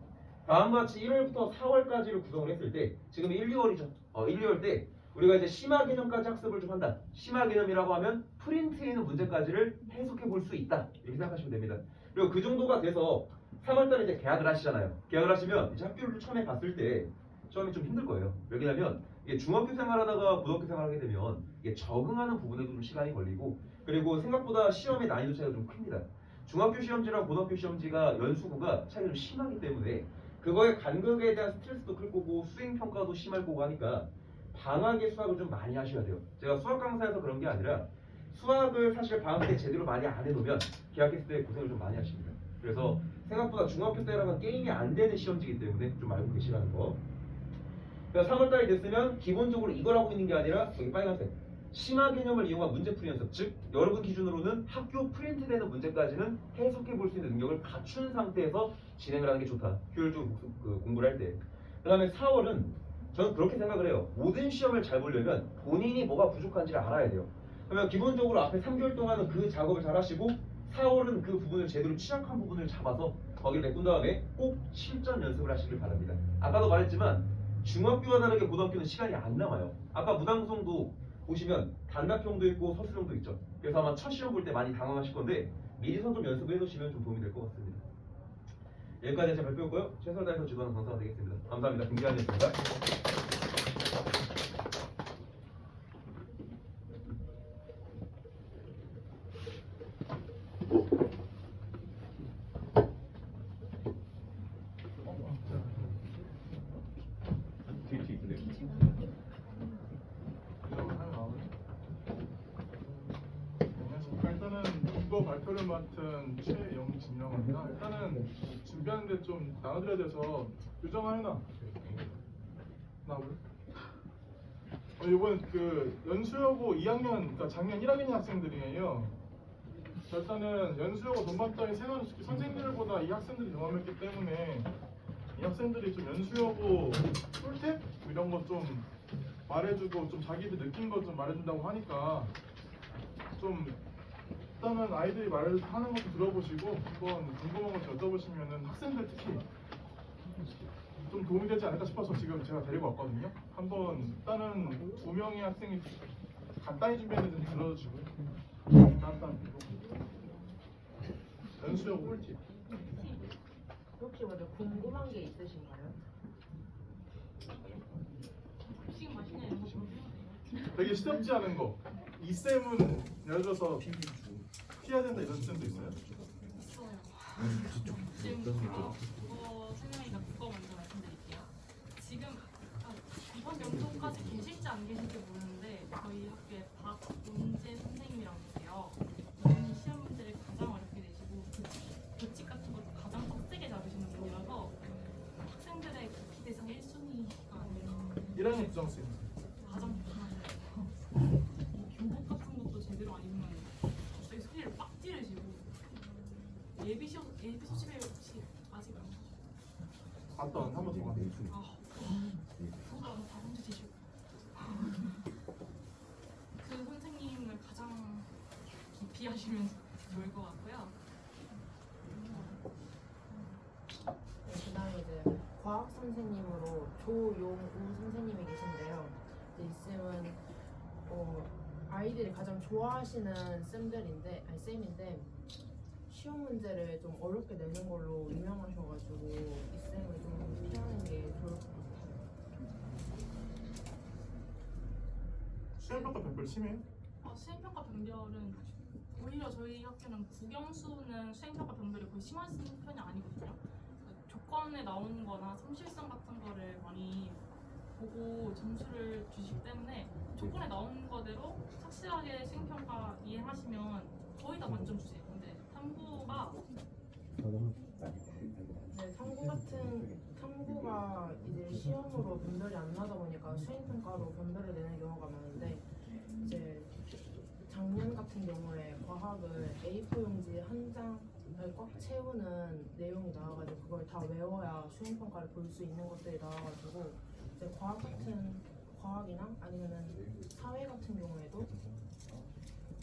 [SPEAKER 3] 다음과 같이 1월부터 4월까지를 구성을 했을 때 지금 1, 2월이죠. 1, 2월 때 우리가 이제 심화 개념까지 학습을 좀 한다. 심화 개념이라고 하면 프린트에 있는 문제까지를 해석해 볼 수 있다. 이렇게 생각하시면 됩니다. 그리고 그 정도가 돼서 3월달에 이제 개학을 하시잖아요. 개학을 하시면 이제 학교를 처음에 갔을 때 처음에 좀 힘들 거예요. 왜냐면 이게 중학교 생활하다가 고등학교 생활하게 되면 이게 적응하는 부분에도 좀 시간이 걸리고 그리고 생각보다 시험의 난이도 차이가 좀 큽니다. 중학교 시험지랑 고등학교 시험지가 연수구가 차이가 좀 심하기 때문에 그거의 간극에 대한 스트레스도 클 거고 수행 평가도 심할 거고 하니까 방학에 수학을 좀 많이 하셔야 돼요. 제가 수학 강사여서 그런 게 아니라 수학을 사실 방학 때 제대로 많이 안 해놓으면 개학했을 때 고생을 좀 많이 하십니다. 그래서 생각보다 중학교 때랑은 게임이 안 되는 시험지이기 때문에 좀 알고 계시라는 거. 그러니까 3월달이 됐으면 기본적으로 이걸 하고 있는 게 아니라 여기 빨간색 심화 개념을 이용한 문제풀이 연습, 즉 여러분 기준으로는 학교 프린트되는 문제까지는 해석해 볼 수 있는 능력을 갖춘 상태에서 진행을 하는 게 좋다. 효율적으로 공부를 할 때. 그 다음에 4월은 저는 그렇게 생각을 해요. 모든 시험을 잘 보려면 본인이 뭐가 부족한지를 알아야 돼요. 그러면 기본적으로 앞에 3개월 동안은 그 작업을 잘 하시고 4월은 그 부분을 제대로 취약한 부분을 잡아서 거기를 메꾼 다음에 꼭 실전 연습을 하시길 바랍니다. 아까도 말했지만 중학교와 다르게 고등학교는 시간이 안 남아요. 아까 무당송도 보시면 단답형도 있고 서술형도 있죠. 그래서 아마 첫 시험 볼 때 많이 당황하실 건데 미리서 좀 연습을 해놓으시면 좀 도움이 될 것 같습니다. 여기까지 제가 발표했고요. 최선을 다해서 지도하는 강사가 되겠습니다. 감사합니다. 김기환이었습니다.
[SPEAKER 4] 일단은 국어 발표를 맡은 최영진영입니다. 일단은 준비하는데 좀 나눠드려야 돼서 유정아 해놔. 나올. 이번 그 연수여고 2학년, 그러니까 작년 1학년 학생들이에요. 일단은 연수여고 don반더의 생활 솔직히 선생님들보다 이 학생들이 경험했기 때문에 이 학생들이 좀 연수여고 꿀팁 이런 거 좀 말해주고 좀 자기들 느낀 거 좀 말해준다고 하니까 좀 일단은 아이들이 말하는 것도 들어보시고 한번 궁금한 거 여쭤보시면은 학생들 특히 좀 도움이 되지 않을까 싶어서 지금 제가 데리고 왔거든요. 한번 일단은 2명의 학생이 간단히 준비했는데 좀 들어주시고요. 간단 연수여고 꿀팁.
[SPEAKER 5] 혹시 먼저 궁금한 게 있으신가요?
[SPEAKER 2] 지금 마시나요?
[SPEAKER 4] 되게 시덥지 않은 거. 이 쌤은 예를 들어서 피해야 된다 이런 쌤도 있어요.
[SPEAKER 6] 지금 국어 설명이나 국어 먼저 말씀드릴게요. 지금 이번 연도까지 계실지 안 계실지 모르는데 저희 학교에 박문재 선생님이랑 계세요. 이분이 시험 문제를 가장 어렵게 내시고 교칙 같은 것도 가장 빡세게 잡으시는 분이라서 학생들의 극히 대상 1순위가 아니라
[SPEAKER 4] 1학년 부장쌤.
[SPEAKER 6] 가장 조심하셔야 돼요. 교복 같은 것도 제대로 안 입으면 갑자기 소리를 빡 지르시고 예비 소집에 혹시 아직 안
[SPEAKER 4] 봤던 한번 더 봐.
[SPEAKER 6] 그거 다 혼자 지시고 그 선생님을 가장 깊이 하시면 좋을 것 같고요.
[SPEAKER 5] 그다음에 이제 과학 선생님으로 조용우 선생님이 계신데요. 이제 이 쌤은 아이들이 가장 좋아하시는 쌤인데 시험 문제를 좀 어렵게 내는 걸로 유명하셔가지고 이 쌤을 좀 피하는 게 좋을 것 같아요.
[SPEAKER 4] 수행평가 별별 심해요?
[SPEAKER 6] 수행평가 변별은 오히려 저희 학교는 국영수는 수행평가 변별이 거의 심한 편이 아니거든요. 조건에 나오는 거나 성실성 같은 거를 많이 보고 점수를 주시기 때문에 조건에 나오는 거대로 착실하게 수행평가 이행하시면 거의 다 만점 주세요. 근데 탐구가
[SPEAKER 5] 네, 탐구가 이제 시험으로 변별이 안 나다 보니까 수행평가로 변별을 내는 경우가 많은데 이제 작년 같은 경우에 과학을 A4 용지 한 장을 꽉 채우는 내용이 나와가지고 그걸 다 외워야 수행평가를 볼 수 있는 것들이 나와가지고 이제 과학이나 아니면은 사회 같은 경우에도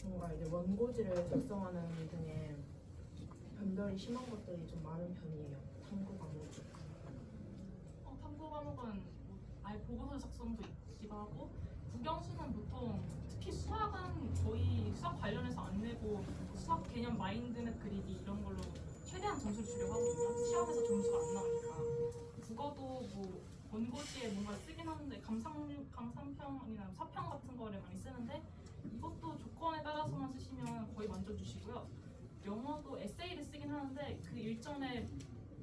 [SPEAKER 5] 뭔가 이제 원고지를 작성하는 등의 변별이 심한 것들이 좀 많은 편이에요. 탐구 과목.
[SPEAKER 6] 탐구 과목은 뭐 아예 보고서 작성도 있기도 하고 국영수는 보통 특히 수학은 거의 수학 관련해서 안 내고 수학 개념 마인드맵 그리기 이런 걸로 최대한 점수를 주려고 하거든요. 시험에서 점수가 안 나오니까. 국어도 뭐 원고지에 뭔가 쓰긴 하는데 감상평이나 사평 같은 거를 많이 쓰는데 이것도 조건에 따라서만 쓰시면 거의 만점 주시고요. 영어도 에세이를 쓰긴 하는데 그 일전에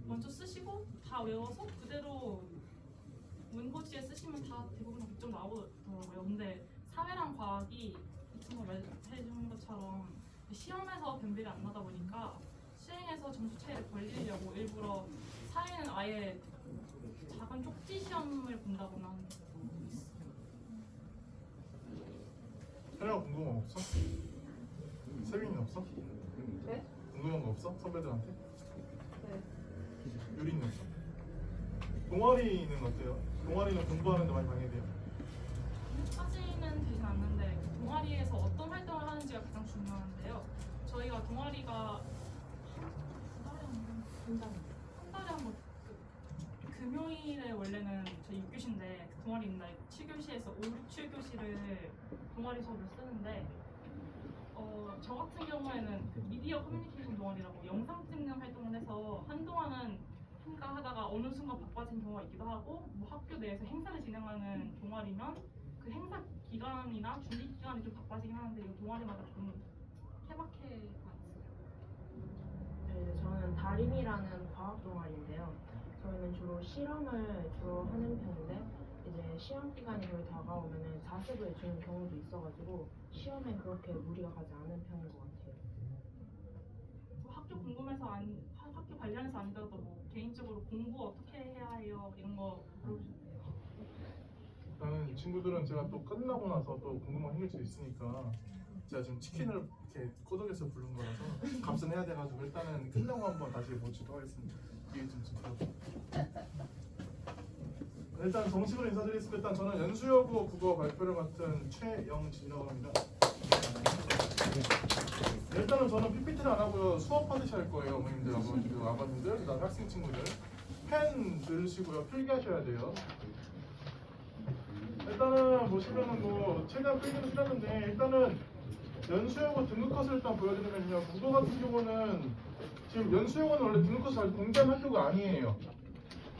[SPEAKER 6] 먼저 쓰시고 다 외워서 그대로 원고지에 쓰시면 다 대부분 100점 나오더라고요. 근데 사회랑 과학이 이 친구가 말해준 것처럼 시험에서 변별이 안 나다 보니까 수행에서 점수 차이를 벌리려고 일부러 사회는 아예 작은 쪽지 시험을 본다거나 하는 경우도 있어요.
[SPEAKER 4] 혜령아 궁금한 거 없어? 세빈이는 없어?
[SPEAKER 5] 네?
[SPEAKER 4] 궁금한 거 없어? 선배들한테?
[SPEAKER 5] 네.
[SPEAKER 4] 유리는 없어? 동아리는 어때요? 동아리는 공부하는데 많이 방해돼요?
[SPEAKER 6] 까지는 되지 않는데 그 동아리에서 어떤 활동을 하는지가 가장 중요한데요. 저희가 동아리가 한 달에 한 번 금요일에 원래는 저희 6교시인데 동아리 있는 날 7교시에서 5, 6, 7교시를 동아리 수업을 쓰는데 저 같은 경우에는 그 미디어 커뮤니케이션 동아리라고 영상 찍는 활동을 해서 한동안은 하다가 어느 순간 바빠진 경우가 있기도 하고 뭐 학교 내에서 행사를 진행하는 동아리면 그 행사 기간이나 준비 기간이 좀 바빠지긴 하는데 이 동아리마다 좀 케바케가 있어요.
[SPEAKER 5] 네, 저는 다림이라는 과학 동아리인데요. 저희는 주로 실험을 주로 하는 편인데 이제 시험 기간이 거의 다가오면은 자습을 주는 경우도 있어가지고 시험에 그렇게 무리가 가지 않은 편인 것 같아요.
[SPEAKER 6] 뭐 학교 궁금해서 학교 관련해서 아니더라도 뭐 개인적으로 공부 어떻게 해야 해요 이런 거 물어보시면 돼요.
[SPEAKER 4] 일단은 이 친구들은 제가 또 끝나고 나서 또 궁금한 게 생길 수 있으니까 제가 지금 치킨을 이렇게 꼬덕여서 부른 거라서 값은 해야 돼가지고 일단은 끝나고 한번 다시 모시도록 하겠습니다. 이해 좀 일단 정식으로 인사드리겠습니다. 일단 저는 연수여고 국어 발표를 맡은 최영진이라고 합니다. 일단은 저는 PPT를 안 하고요. 수업 하듯이 할 거예요. 어머님들, 아버님들, 그다음 학생 친구들. 펜 들으시고요. 필기하셔야 돼요. 일단은 보시면은 뭐 최대한 필기를 실었는데 일단은 연수여고 등급컷을 일단 보여드리면요. 국어 같은 경우는 지금 연수여고는 원래 등급컷을 잘 공개한 학교가 아니에요.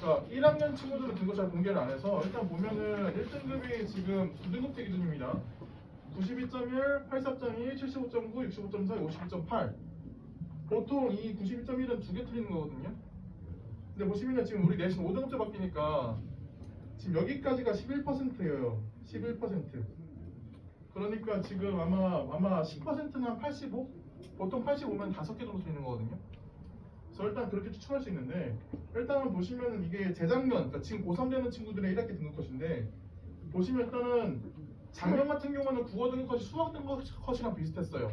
[SPEAKER 4] 그러니까 1학년 친구들은 등급 잘 공개를 안 해서 일단 보면은 1등급이 지금 9등급제 기준입니다. 92.1, 84.2, 75.9, 65.4, 59.8. 보통 이 92.1은 2개 틀리는 거거든요. 근데 보시면요 지금 우리 내신 5등급제 바뀌니까 지금 여기까지가 11%예요. 11%. 그러니까 지금 아마 10%는 85? 보통 85면 5개 정도 틀리는 거거든요. 그래서 일단 그렇게 추측할 수 있는데 일단은 보시면은 이게 재작년, 그러니까 지금 고3 되는 친구들의 1학기 등급컷인데 보시면 일단은 작년 같은 경우는 국어 등급컷이 수학 등급컷이랑 비슷했어요.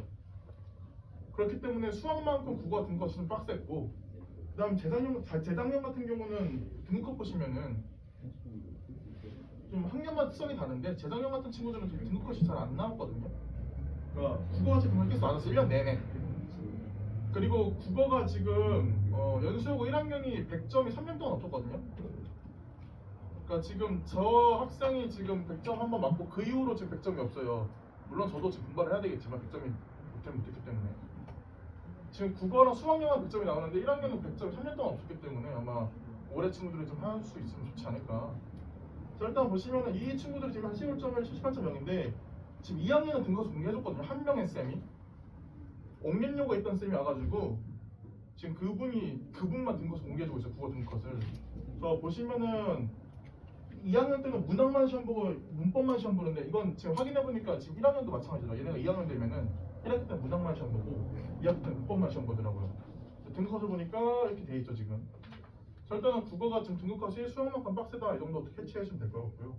[SPEAKER 4] 그렇기 때문에 수학만큼 국어 등급컷이 좀 빡셌고 그다음 재작년 같은 경우는 등급컷 보시면은 좀 학년마다 특성이 다른데 재작년 같은 친구들은 좀 등급컷이 잘 안 나왔거든요. 그러니까 국어 같은 경우는 계속 나왔어요. 1년 내내. 그리고 국어가 지금 연수여고 1학년이 100점이 3년 동안 없었거든요. 그러니까 지금 저 학생이 지금 100점 한 번 맞고 그 이후로 지금 100점이 없어요. 물론 저도 지금 분발을 해야 되겠지만 100점이 못했기 때문에 지금 국어랑 수학용만 100점이 나오는데 1학년은 100점이 3년 동안 없었기 때문에 아마 올해 친구들이 좀 할 수 있으면 좋지 않을까. 자, 일단 보시면은 이 친구들이 지금 한 15.1, 78.0인데 지금 2학년은 등급을 공개해줬거든요. 한 명의 쌤이. 옥년여고에 있던 쌤이 와가지고 지금 그분만 등급컷을 공개해주고 있어요. 국어 등급컷을. 그래서 보시면은 2학년 때는 문학만 시험 보고 문법만 시험 보는데 이건 지금 확인해보니까 지금 1학년도 마찬가지더라. 얘네가 2학년 되면은 1학기 때는 문학만 시험 보고 2학기 때는 문법만 시험 보더라고요. 등급컷을 보니까 이렇게 돼 있죠 지금. 자, 일단은 국어가 지금 등급컷이 수학만큼 빡세다 이 정도 캐치하시면 될 것 같고요.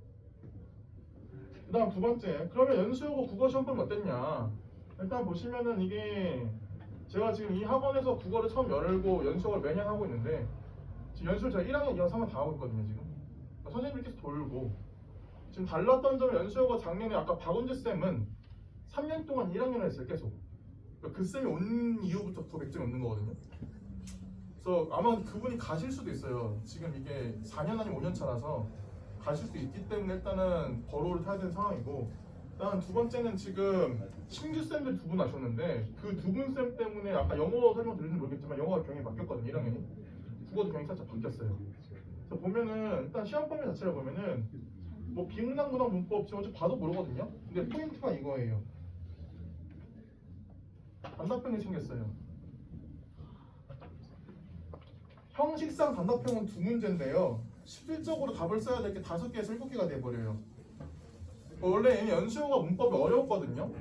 [SPEAKER 4] 그 다음 두 번째, 그러면 연수여고 국어 시험범위 어땠냐? 일단 보시면은 이게 제가 지금 이 학원에서 국어를 처음 열고 연수여고를 매년 하고 있는데 지금 연수를 제가 1학년, 2학년, 3학년 다 하고 있거든요 지금. 그러니까 선생님이 계속 돌고 지금 달랐던 점은 연수여고 작년에 아까 박은재 쌤은 3년 동안 1학년을 했어요 계속. 그러니까 그 쌤이 온 이후부터 더 100점이 없는 거거든요. 그래서 아마 그분이 가실 수도 있어요. 지금 이게 4년 아니면 5년 차라서 가실 수 있기 때문에 일단은 버로우를 타야 되는 상황이고 일단 두 번째는 지금 신규 쌤들 두 분 하셨는데 그 두 분 쌤 때문에 아까 영어 설명 드리는지 모르겠지만 영어가 경이 바뀌었거든요 1학년이. 국어도 경이 살짝 바뀌었어요. 그래서 보면은 일단 시험 범위 자체를 보면은 뭐 비문학 문학 문법 지금 어차피 봐도 모르거든요. 근데 포인트가 이거예요. 단답형이 생겼어요. 형식상 단답형은 두 문제인데요. 실질적으로 답을 써야 될 게 5개에서 7개가 돼버려요. 원래 연수고가 문법이 어려웠거든요.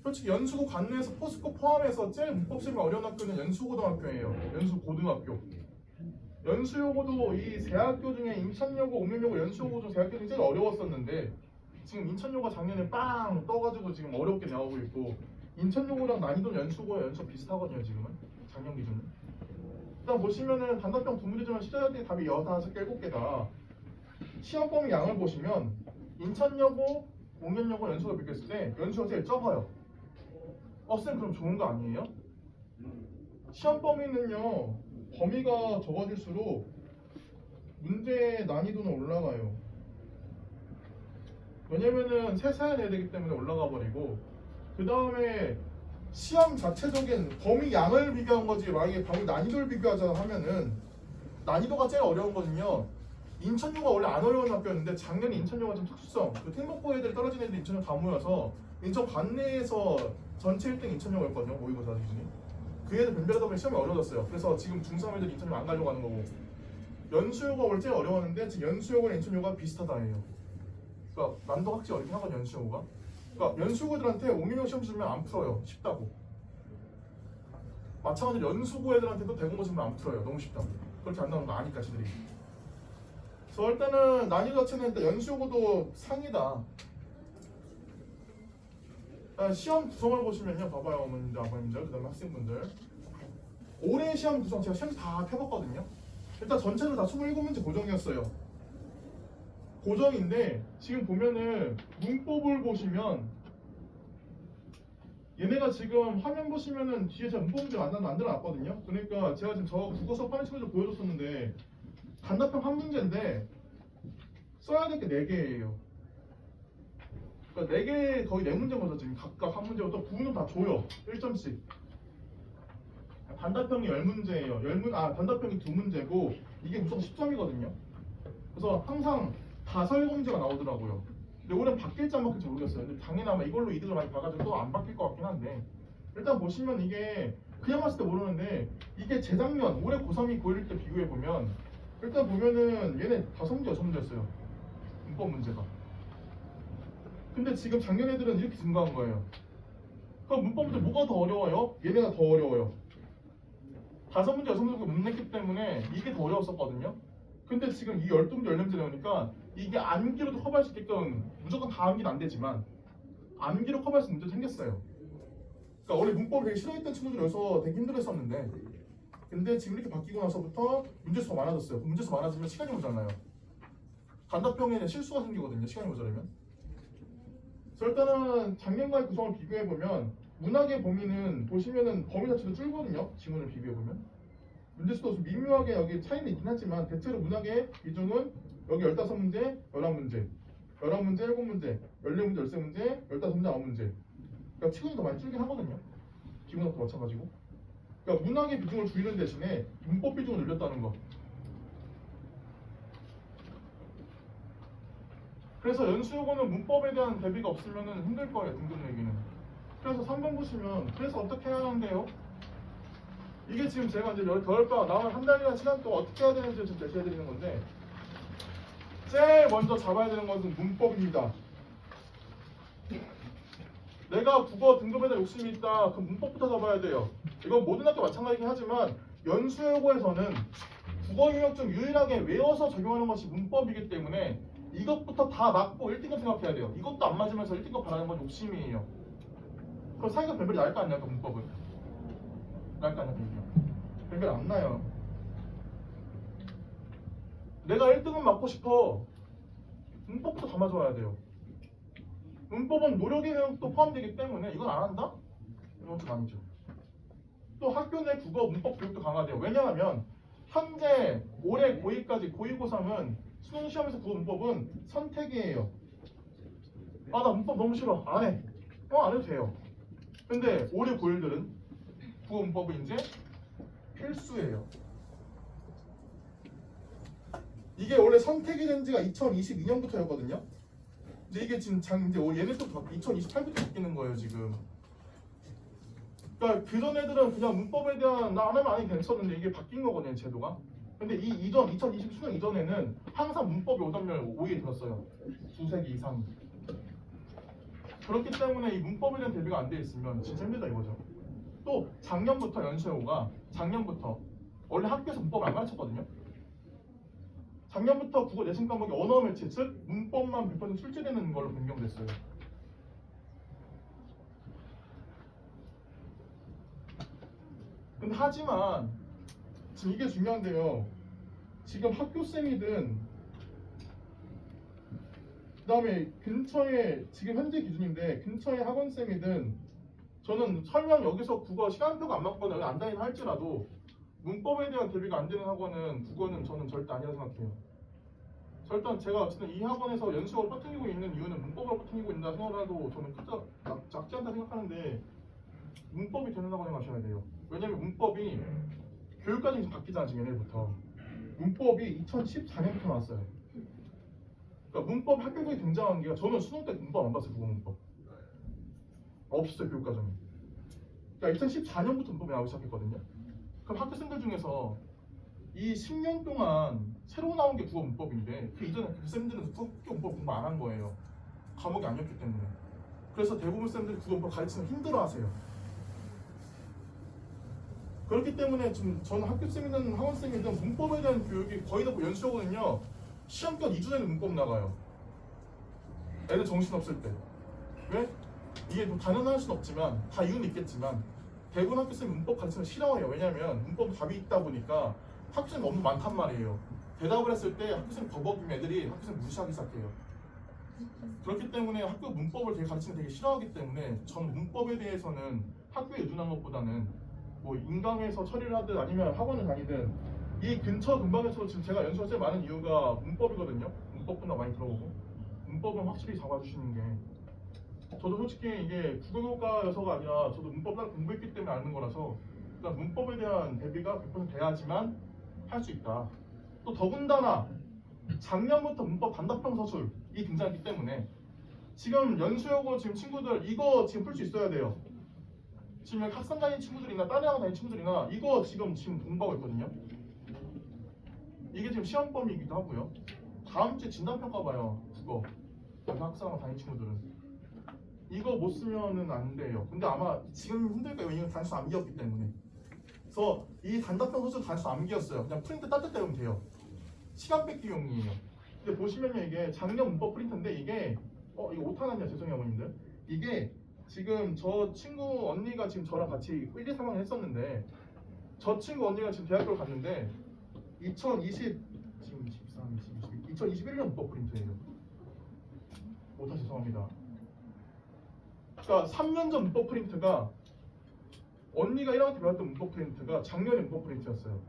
[SPEAKER 4] 솔직히 연수고 관내에서 포스코 포함해서 제일 문법 시험이 어려운 학교는 연수고등학교예요. 연수고등학교. 연수여고도 이 세 학교 중에 인천여고, 옥년여고, 연수여고 중 세 학교 중에 제일 어려웠었는데 지금 인천여고가 작년에 빵 떠가지고 지금 어렵게 나오고 있고 인천여고랑 난이도는 연수고와 연수 비슷하거든요 지금은 작년 기준은. 일단 보시면은 단답형 두 문제지만 시작할 답이 6, 7개다. 시험 범위 양을 보시면 인천여고, 옥년여고, 연수가 비교했을 때 연수가 제일 적어요. 쌤 그럼 좋은 거 아니에요? 시험 범위는요, 범위가 적어질수록 문제의 난이도는 올라가요. 왜냐면은 세세한 해야 되기 때문에 올라가 버리고, 그 다음에 시험 자체적인 범위 양을 비교한 거지, 만약에 범위 난이도를 비교하자 하면은 난이도가 제일 어려운 거는요, 인천유가 원래 안 어려운 학교였는데 작년에 인천유가 좀 특수성, 그 특목고 애들이 떨어진 애들이 인천유 다 모여서 인천 관내에서 전체 1등 인천유였거든요, 모의고사 기준이. 그 애들 변별하다 보니 시험이 어려졌어요. 그래서 지금 중3 애들이 인천유 안 가려고 하는 거고, 연수요가 원래 제일 어려웠는데 지금 연수요랑 인천유가 비슷하다예요. 그러니까 난도 확실히 어렵긴 하거든요, 연수요가. 그러니까 연수고들한테 옹윤영 시험 주면 안 풀어요, 쉽다고. 마찬가지로 연수고 애들한테도 대공고 주면 안 풀어요, 너무 쉽다고. 그렇게 안 나오는 거 아니까 지들이. 그래서 일단은 난이도 자체는 일단 연수고도 상이다. 시험 구성을 보시면요, 봐봐요, 어머님들, 아버님들, 그 다음에 학생분들. 올해 시험 구성 제가 시험 다 펴봤거든요. 일단 전체로 다 27문제 고정이었어요. 고정인데 지금 보면은 문법을 보시면 얘네가 지금 화면 보시면은 뒤에 제가 문법 문제 만들어놨거든요. 그러니까 제가 지금 저 국어 수업 하는 친구들 보여줬었는데 단답형 한 문제인데 써야 될 게 4개예요. 그러니까 4개 거의 4문제인 거죠. 지금 각각 한 문제고 또 부분은 다 줘요. 1점씩. 단답형이 10문제예요. 단답형이 2문제고 이게 무조건 10점이거든요. 그래서 항상 다 설문제가 나오더라고요. 근데 올해 바뀔지 안 바뀔지 모르겠어요. 근데 당연히 아마 이걸로 이득을 많이 봐가지고 또 안 바뀔 것 같긴 한데, 일단 보시면 이게 그냥 봤을 때 모르는데 이게 재작년 올해 고3이 고1 때 비교해 보면 일단 보면은 얘네 5문제 6문제였어요. 문법 문제가. 근데 지금 작년 애들은 이렇게 증가한 거예요. 그럼 문법 문제 뭐가 더 어려워요? 얘네가 더 어려워요. 5문제 6문제 못 냈기 때문에 이게 더 어려웠었거든요. 근데 지금 이 12문제 14문제 나오니까 이게 암기로도 커버할 수 있게끔, 무조건 다 암기는 안 되지만 암기로 커버할 수 있는 문제도 생겼어요. 그러니까 원래 문법을 되게 싫어했던 친구들이 여기서 되게 힘들었었는데, 근데 지금 이렇게 바뀌고 나서부터 문제수가 많아졌어요. 문제수 많아지면 시간이 모자라요. 단답형에는 실수가 생기거든요, 시간이 모자라면. 그래서 일단은 작년과의 구성을 비교해보면 문학의 범위는 보시면은 범위 자체도 줄거든요, 지문을 비교해보면. 문제수도 좀 미묘하게 여기 차이는 있긴 하지만 대체로 문학의 비중은 여기 15문제, 11문제, 11문제, 7문제, 14문제, 13문제, 15문제, 9문제. 그러니까 치고는 더 많이 줄긴 하거든요. 기본학도 마찬가지고. 그러니까 문학의 비중을 줄이는 대신에 문법 비중을 늘렸다는 거. 그래서 연수요고는 문법에 대한 대비가 없으면 힘들 거예요, 등급 내기는. 그래서 3번 보시면 그래서 어떻게 해야 하는데요? 이게 지금 제가 이제 겨울방학 남은 한 달이나 시간 동안 어떻게 해야 되는지 좀 제시해드리는 건데, 제일 먼저 잡아야 되는 것은 문법입니다. 내가 국어 등급에 대한 욕심이 있다, 그럼 문법부터 잡아야 돼요. 이건 모든 학교 마찬가지긴 하지만 연수요고에서는 국어 영역 중 유일하게 외워서 적용하는 것이 문법이기 때문에 이것부터 다 맞고 1등급 생각해야 돼요. 이것도 안 맞으면서 1등급 바라는 건 욕심이에요. 그럼 사이가 변별이 날까 안 날까, 문법은? 날까 안 날까? 변별 안 나요. 내가 1등은 맞고 싶어. 문법부터 다 맞아야 돼요. 문법은 노력의 영역도 포함되기 때문에 이건 안 한다? 이건 좀 아니죠. 또 학교 내 국어 문법 교육도 강화돼요. 왜냐하면 현재 올해 고2까지 고2, 고3은 수능 시험에서 국어 문법은 선택이에요. 나 문법 너무 싫어. 안 해. 안 해도 돼요. 근데 올해 고1들은 국어 문법은 이제 필수예요. 이게 원래 선택이 된 지가 2022년부터였거든요. 근데 이게 지금 이제 얘네 또 2028부터 바뀌는 거예요, 지금. 그러니까 그전 애들은 그냥 문법에 대한 나 안 하면 안 해도 괜찮은데 이게 바뀐 거거든요, 제도가. 근데 이 이전 2020 수능 이전에는 항상 문법이 오답률 5위에 들었어요. 두세 개 이상. 그렇기 때문에 이 문법에 대한 대비가 안 돼 있으면 진짜 힘들다 이거죠. 또 작년부터 연수요가 작년부터 원래 학교에서 문법을 안 가르쳤거든요. 작년부터 국어 내신 과목이 언어 매체, 즉 문법만 100% 출제되는 걸로 변경됐어요. 근데 하지만 지금 이게 중요한데요. 지금 학교쌤이든 그 다음에 근처에 지금 현재 기준인데 근처에 학원쌤이든 저는 설령 여기서 국어 시간표가 안 맞거나 여기 안 다닌다 할지라도 문법에 대한 대비가 안 되는 학원은 국어는 저는 절대 아니라고 생각해요. 절대 제가 어쨌든 이 학원에서 연수학을 뻗팅기고 있는 이유는 문법으로 뻗팅기고 있다 생각하도 저는 작지 않다 생각하는데 문법이 되는 학원에 가셔야 돼요. 왜냐면 문법이 교육과정이 바뀌잖아 지금 얘네부터. 문법이 2014년부터 나왔어요. 그러니까 문법 학교에 등장한 게 저는 수능 때 문법 안 봤어요. 국어 문법 없었어요 교육과정이. 그러니까 2014년부터 문법이 나오기 시작했거든요. 그럼 학교생들 중에서 이 10년 동안 새로 나온 게 국어 문법인데 그 이전에 그 쌤들은 국어 문법 공부 안 한 거예요. 과목이 아니었기 때문에. 그래서 대부분 쌤들이 국어 문법 가르치면 힘들어하세요. 그렇기 때문에 지금 저는 학교쌤이든 학원쌤이든 문법에 대한 교육이 거의 다 연수하거든요. 시험권 2주 전에 문법 나가요. 애들 정신없을 때. 왜? 이게 뭐 단언할 수는 없지만 다 이유는 있겠지만 대부분 학교쌤이 문법 가르치면 싫어해요. 왜냐면 문법 답이 있다 보니까 학교생이 너무 많단 말이에요. 대답을 했을 때 학교생 버벅이면 애들이 학교생 무시하기 시작해요. 그렇기 때문에 학교 문법을 되게 가르치면 되게 싫어하기 때문에 전 문법에 대해서는 학교에 의존한 것보다는 뭐 인강에서 처리를 하든 아니면 학원을 다니든 이 근처 근방에서 지금 제가 연수가 제일 많은 이유가 문법이거든요. 문법보다 많이 들어보고 문법은 확실히 잡아주시는 게 저도 솔직히 이게 국어교과여서가 아니라 저도 문법 따로 공부했기 때문에 아는 거라서 일단 문법에 대한 대비가 100% 돼야지만 할 수 있다. 또 더군다나 작년부터 문법 단답형 서술이 등장했기 때문에 지금 연수여고 지금 친구들 이거 지금 풀 수 있어야 돼요. 지금 여기 학산 다니는 친구들이나 다른 학원 다니는 친구들이나 이거 지금 공부하고 있거든요. 이게 지금 시험 범위이기도 하고요. 다음 주에 진단평가 봐요. 국어. 여기 학산 다니는 친구들은 이거 못 쓰면은 안 돼요. 근데 아마 지금 힘들 거예요. 이건 단수 암기였기 때문에. 그래서 이 단답형 서술 단수 암기였어요. 그냥 프린트 따뜻 때우면 돼요. 시간 뺏기용이에요. 근데 보시면요 이게 작년 문법 프린트인데 이게 이거 오타 났냐 죄송해요 어머님들. 이게 지금 저 친구 언니가 지금 저랑 같이 1, 2, 3학년 했었는데 저 친구 언니가 지금 대학교를 갔는데 2021년 문법 프린트예요. 오타 죄송합니다. 그러니까 3년 전 문법 프린트가 언니가 1학년 때 배웠던 문법 프린트가 작년에 문법 프린트였어요.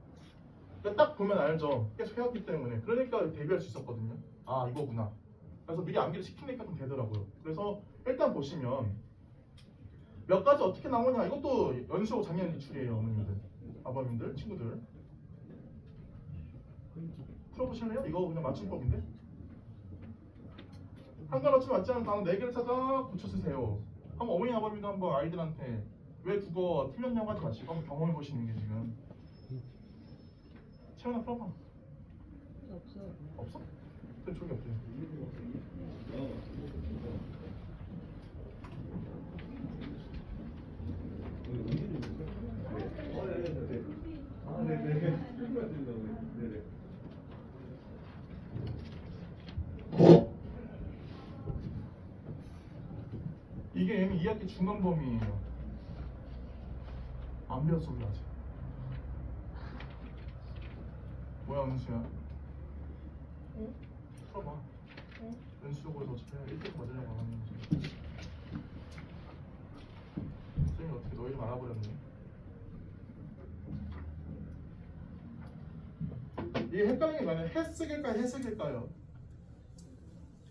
[SPEAKER 4] 그러니까 딱 보면 알죠. 계속 해왔기 때문에. 그러니까 대비할 수 있었거든요. 아 이거구나. 그래서 미리 암기를 시키니까 좀 되더라고요. 그래서 일단 보시면 몇 가지 어떻게 나오냐 이것도 연수하고 작년 기출이에요. 어머님들, 아버님들, 친구들 풀어보실래요? 이거 그냥 맞춤법인데 한가로치 맞지 않은 단어 4개를 찾아 고쳐 쓰세요. 한번 어머니 아버님도 한번 아이들한테 왜 국어 틀렸냐고 하지 마시고 한번 경험해 보시는 게 지금. 채원아 풀어봐.
[SPEAKER 7] 없어.
[SPEAKER 4] 없어? 그럼 저기 없대요. 이게 이미 2학기 중간 범위예요. 안 배웠어 우리 아직. 뭐야 은수야?
[SPEAKER 5] 응?
[SPEAKER 4] 풀어봐.
[SPEAKER 5] 응?
[SPEAKER 4] 연수적으로 어차피 1등 맞으려고 하는 거지. 선생님이 어떻게 너희를 알아버렸니? 이게 헷갈리는 게 뭐냐면 해쓰길까요? 해쓰길까요?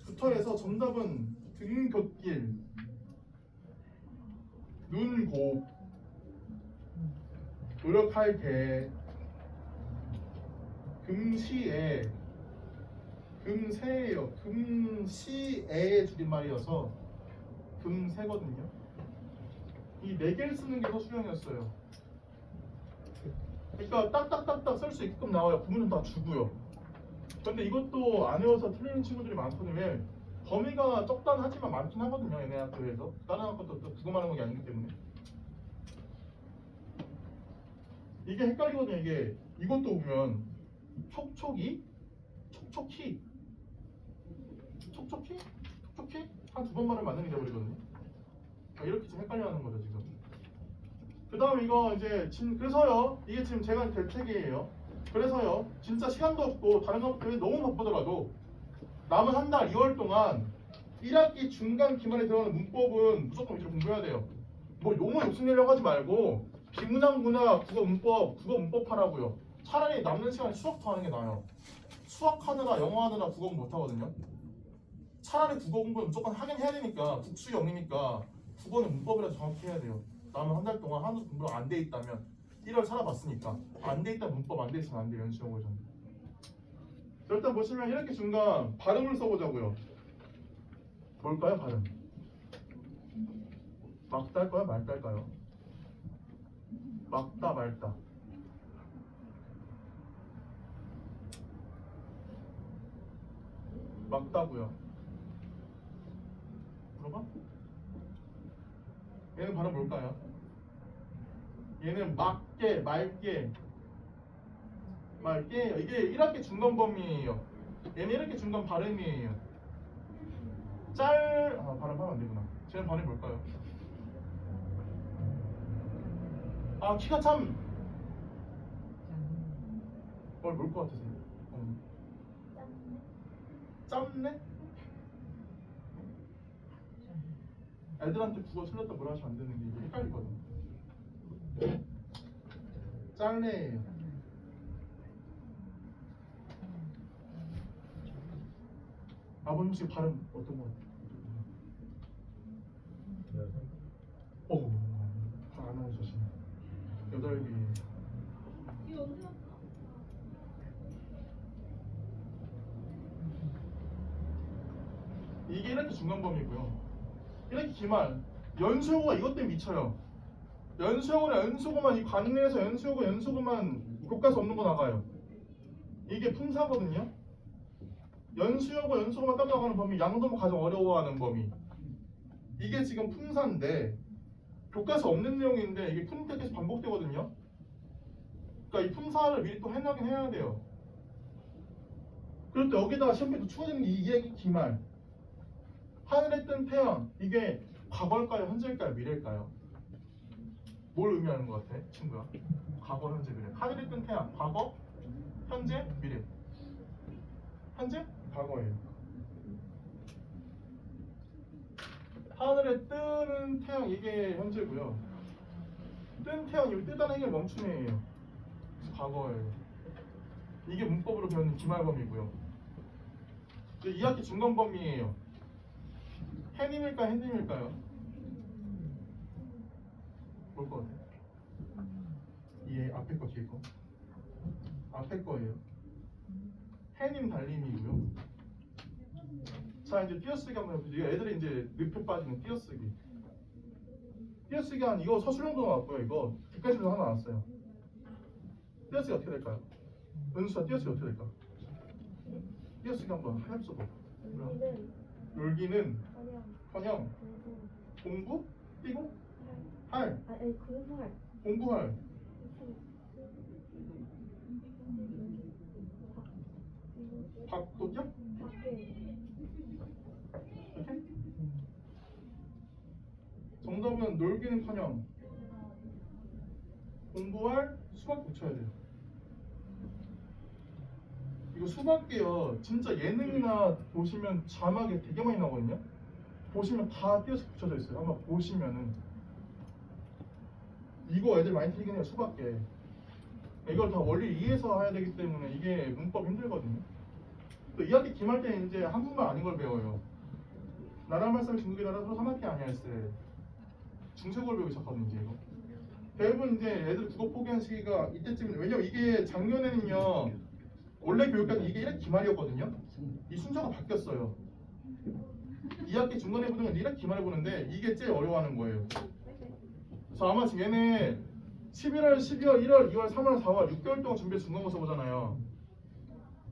[SPEAKER 4] 부터해서 정답은 등굣길, 눈곱, 노력할 때, 금시에, 금세예요. 금시에의 줄임말이어서 금세거든요. 이 4개를 쓰는 게 서술형이었어요. 그러니까 딱딱딱딱 쓸 수 있게끔 나와요. 부분은 다 주고요. 근데 이것도 안 외워서 틀리는 친구들이 많거든요. 왜? 범위가 적다는 하지만 많긴 하거든요. 얘네 학교에서. 다른 학교도 또 그거만 하는 게 아니기 때문에. 이게 헷갈리거든요. 이게 이것도 보면 촉촉이, 촉촉히, 촉촉히, 촉촉히 한 2번 말을 맞는 게 돼버리거든요. 이렇게 좀 헷갈려하는 거죠 지금. 그 다음 이거 이제 그래서요 이게 지금 제가 대책이에요. 그래서요 진짜 시간도 없고 다른 것 때문에 너무 바쁘더라도 남은 한 달 2월 동안 1학기 중간 기말에 들어가는 문법은 무조건 위주로 공부해야 돼요. 뭐 너무 욕심내려고 하지 말고 비문학구나 국어 문법 하라고요. 차라리 남는 시간에 수학 더 하는 게 나아요. 수학하느라 영어 하느라 국어 공부 못 하거든요. 차라리 국어 공부는 무조건 하긴 해야 되니까 국수 0이니까 국어는 문법이라도 정확히 해야 돼요. 남은 한 달 동안 한두 공부가 안 돼 있다면 1월 살아봤으니까 안 돼 있다면 문법 안 돼 있으면 안 돼요. 연수용어전. 일단 보시면 이렇게 중간 발음을 써보자고요. 뭘까요? 발음. 막다 할까요? 말다 할까요? 막다 말다. 막다고요. 물어봐? 얘는 발음 뭘까요? 얘는 막게, 말게, 말게. 이게 1학기 중간 범위예요. 얘는 1학기 중간 발음이에요. 발음하면 안 되구나. 쟤는 발음이 뭘까요? 키가 참 뭘 것 같으세요? 짧네? 애들한테 국어 틀렸다 뭐라 하시면 안 되는 게 이게 헷갈리거든. 짤래예요. 아버님 혹시 발음 어떤 거 같아요? 안 나오셨네. 8개. 이게 이렇게 중간범위고요. 이렇게 기말 연수용어가 이것 때문에 미쳐요. 연수용어는 연수고만 이 관내에서 연수용어만 교과서 없는 거 나가요. 이게 품사거든요. 연수용어만 따로 나가는 범위, 양도모 가장 어려워하는 범위. 이게 지금 품사인데 교과서 없는 내용인데 이게 푸는 때 계속 반복되거든요. 그러니까 이 품사를 미리 또 해나긴 해야 돼요. 그럴 때 여기다가 시험에 또 추가되는 게 이게 기말. 하늘에 뜬 태양, 이게 과거일까요? 현재일까요? 미래일까요? 뭘 의미하는 것 같아, 친구야? 과거, 현재, 미래. 하늘에 뜬 태양, 과거, 현재, 미래. 현재? 과거예요. 하늘에 뜨는 태양, 이게 현재고요. 뜬 태양, 이 뜨다는 행위를 멈춘 행위예요. 그래서 과거예요. 이게 문법으로 배우는 기말범위고요. 2학기 중간범위예요. 해님일까요? 해님일까요? 뭘 것 같아요? 이 앞에 거 뒤에 거? 앞에 거예요. 해님 달림이고요. 자 이제 띄어쓰기 한번 해보세요. 애들이 이제 늪에 빠지는 띄어쓰기. 띄어쓰기 한 이거 서술형도 나왔고요. 이거 뒷가지도 하나 나왔어요. 띄어쓰기 어떻게 될까요? 은수야 띄어쓰기 어떻게 될까? 띄어쓰기 한번 해봅시다. 놀기는 번영, 공부, 뛰고, 할, 공부할. 박도격? 이렇게? 정답은 놀기는커녕 공부할, 수박 붙여야 돼요. 이거 수박게요. 진짜 예능이나 보시면 자막에 되게 많이 나오거든요. 보시면 다 띄어서 붙여져 있어요. 한번 보시면은 이거 애들 많이 틀리긴 해요. 수박게. 이걸 다 원리 이해해서 해야 되기 때문에 이게 문법 힘들거든요. 또 2학기 기말 때 이제 한국말 아닌 걸 배워요. 나라 말씀 중국의 나라 서로 3학기 아니야 했어요. 중세국어를 배우기 시작하거든요. 이제 이거. 대부분 이제 애들 국어 포기한 시기가 이때쯤이에요. 왜냐면 이게 작년에는요. 원래 교육과는 이게 1학기 기말이었거든요. 이 순서가 바뀌었어요. 2학기 중간에 보는 건 1학기 기말에 보는데 이게 제일 어려워하는 거예요. 그래서 아마 지금 얘네 11월, 12월, 1월, 2월, 3월, 4월 6개월 동안 준비해서 중간고사 보잖아요.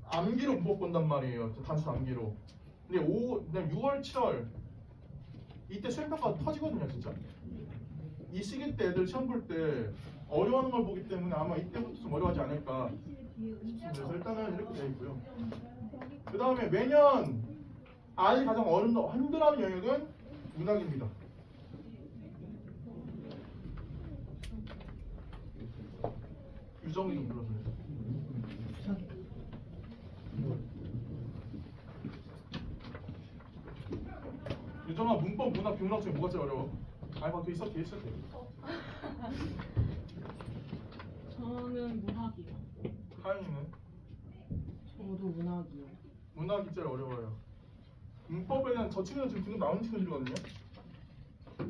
[SPEAKER 4] 암기로 문법 본단 말이에요. 단수 암기로. 근데 6월, 7월 이때 수행평가 터지거든요. 진짜. 이 시기 때 애들 시험 볼 때 어려워하는 걸 보기 때문에 아마 이때부터 좀 어려워하지 않을까 싶습니다. 그래서 일단은 이렇게 되어 있고요. 그 다음에 매년 아이 가장 힘들어하는 영역은 문학입니다. 유정이 좀 불러줘요. 유정아 문법, 문학, 비문학 중에 뭐가 제일 어려워? 아니 뭐 돼 있어 돼.
[SPEAKER 6] 저는 문학이요.
[SPEAKER 4] 하인이는
[SPEAKER 5] 저도 문학이요.
[SPEAKER 4] 문학이 제일 어려워요. 문법에 대한 저 친구는 지금 등급 나오는 친구들이거든요.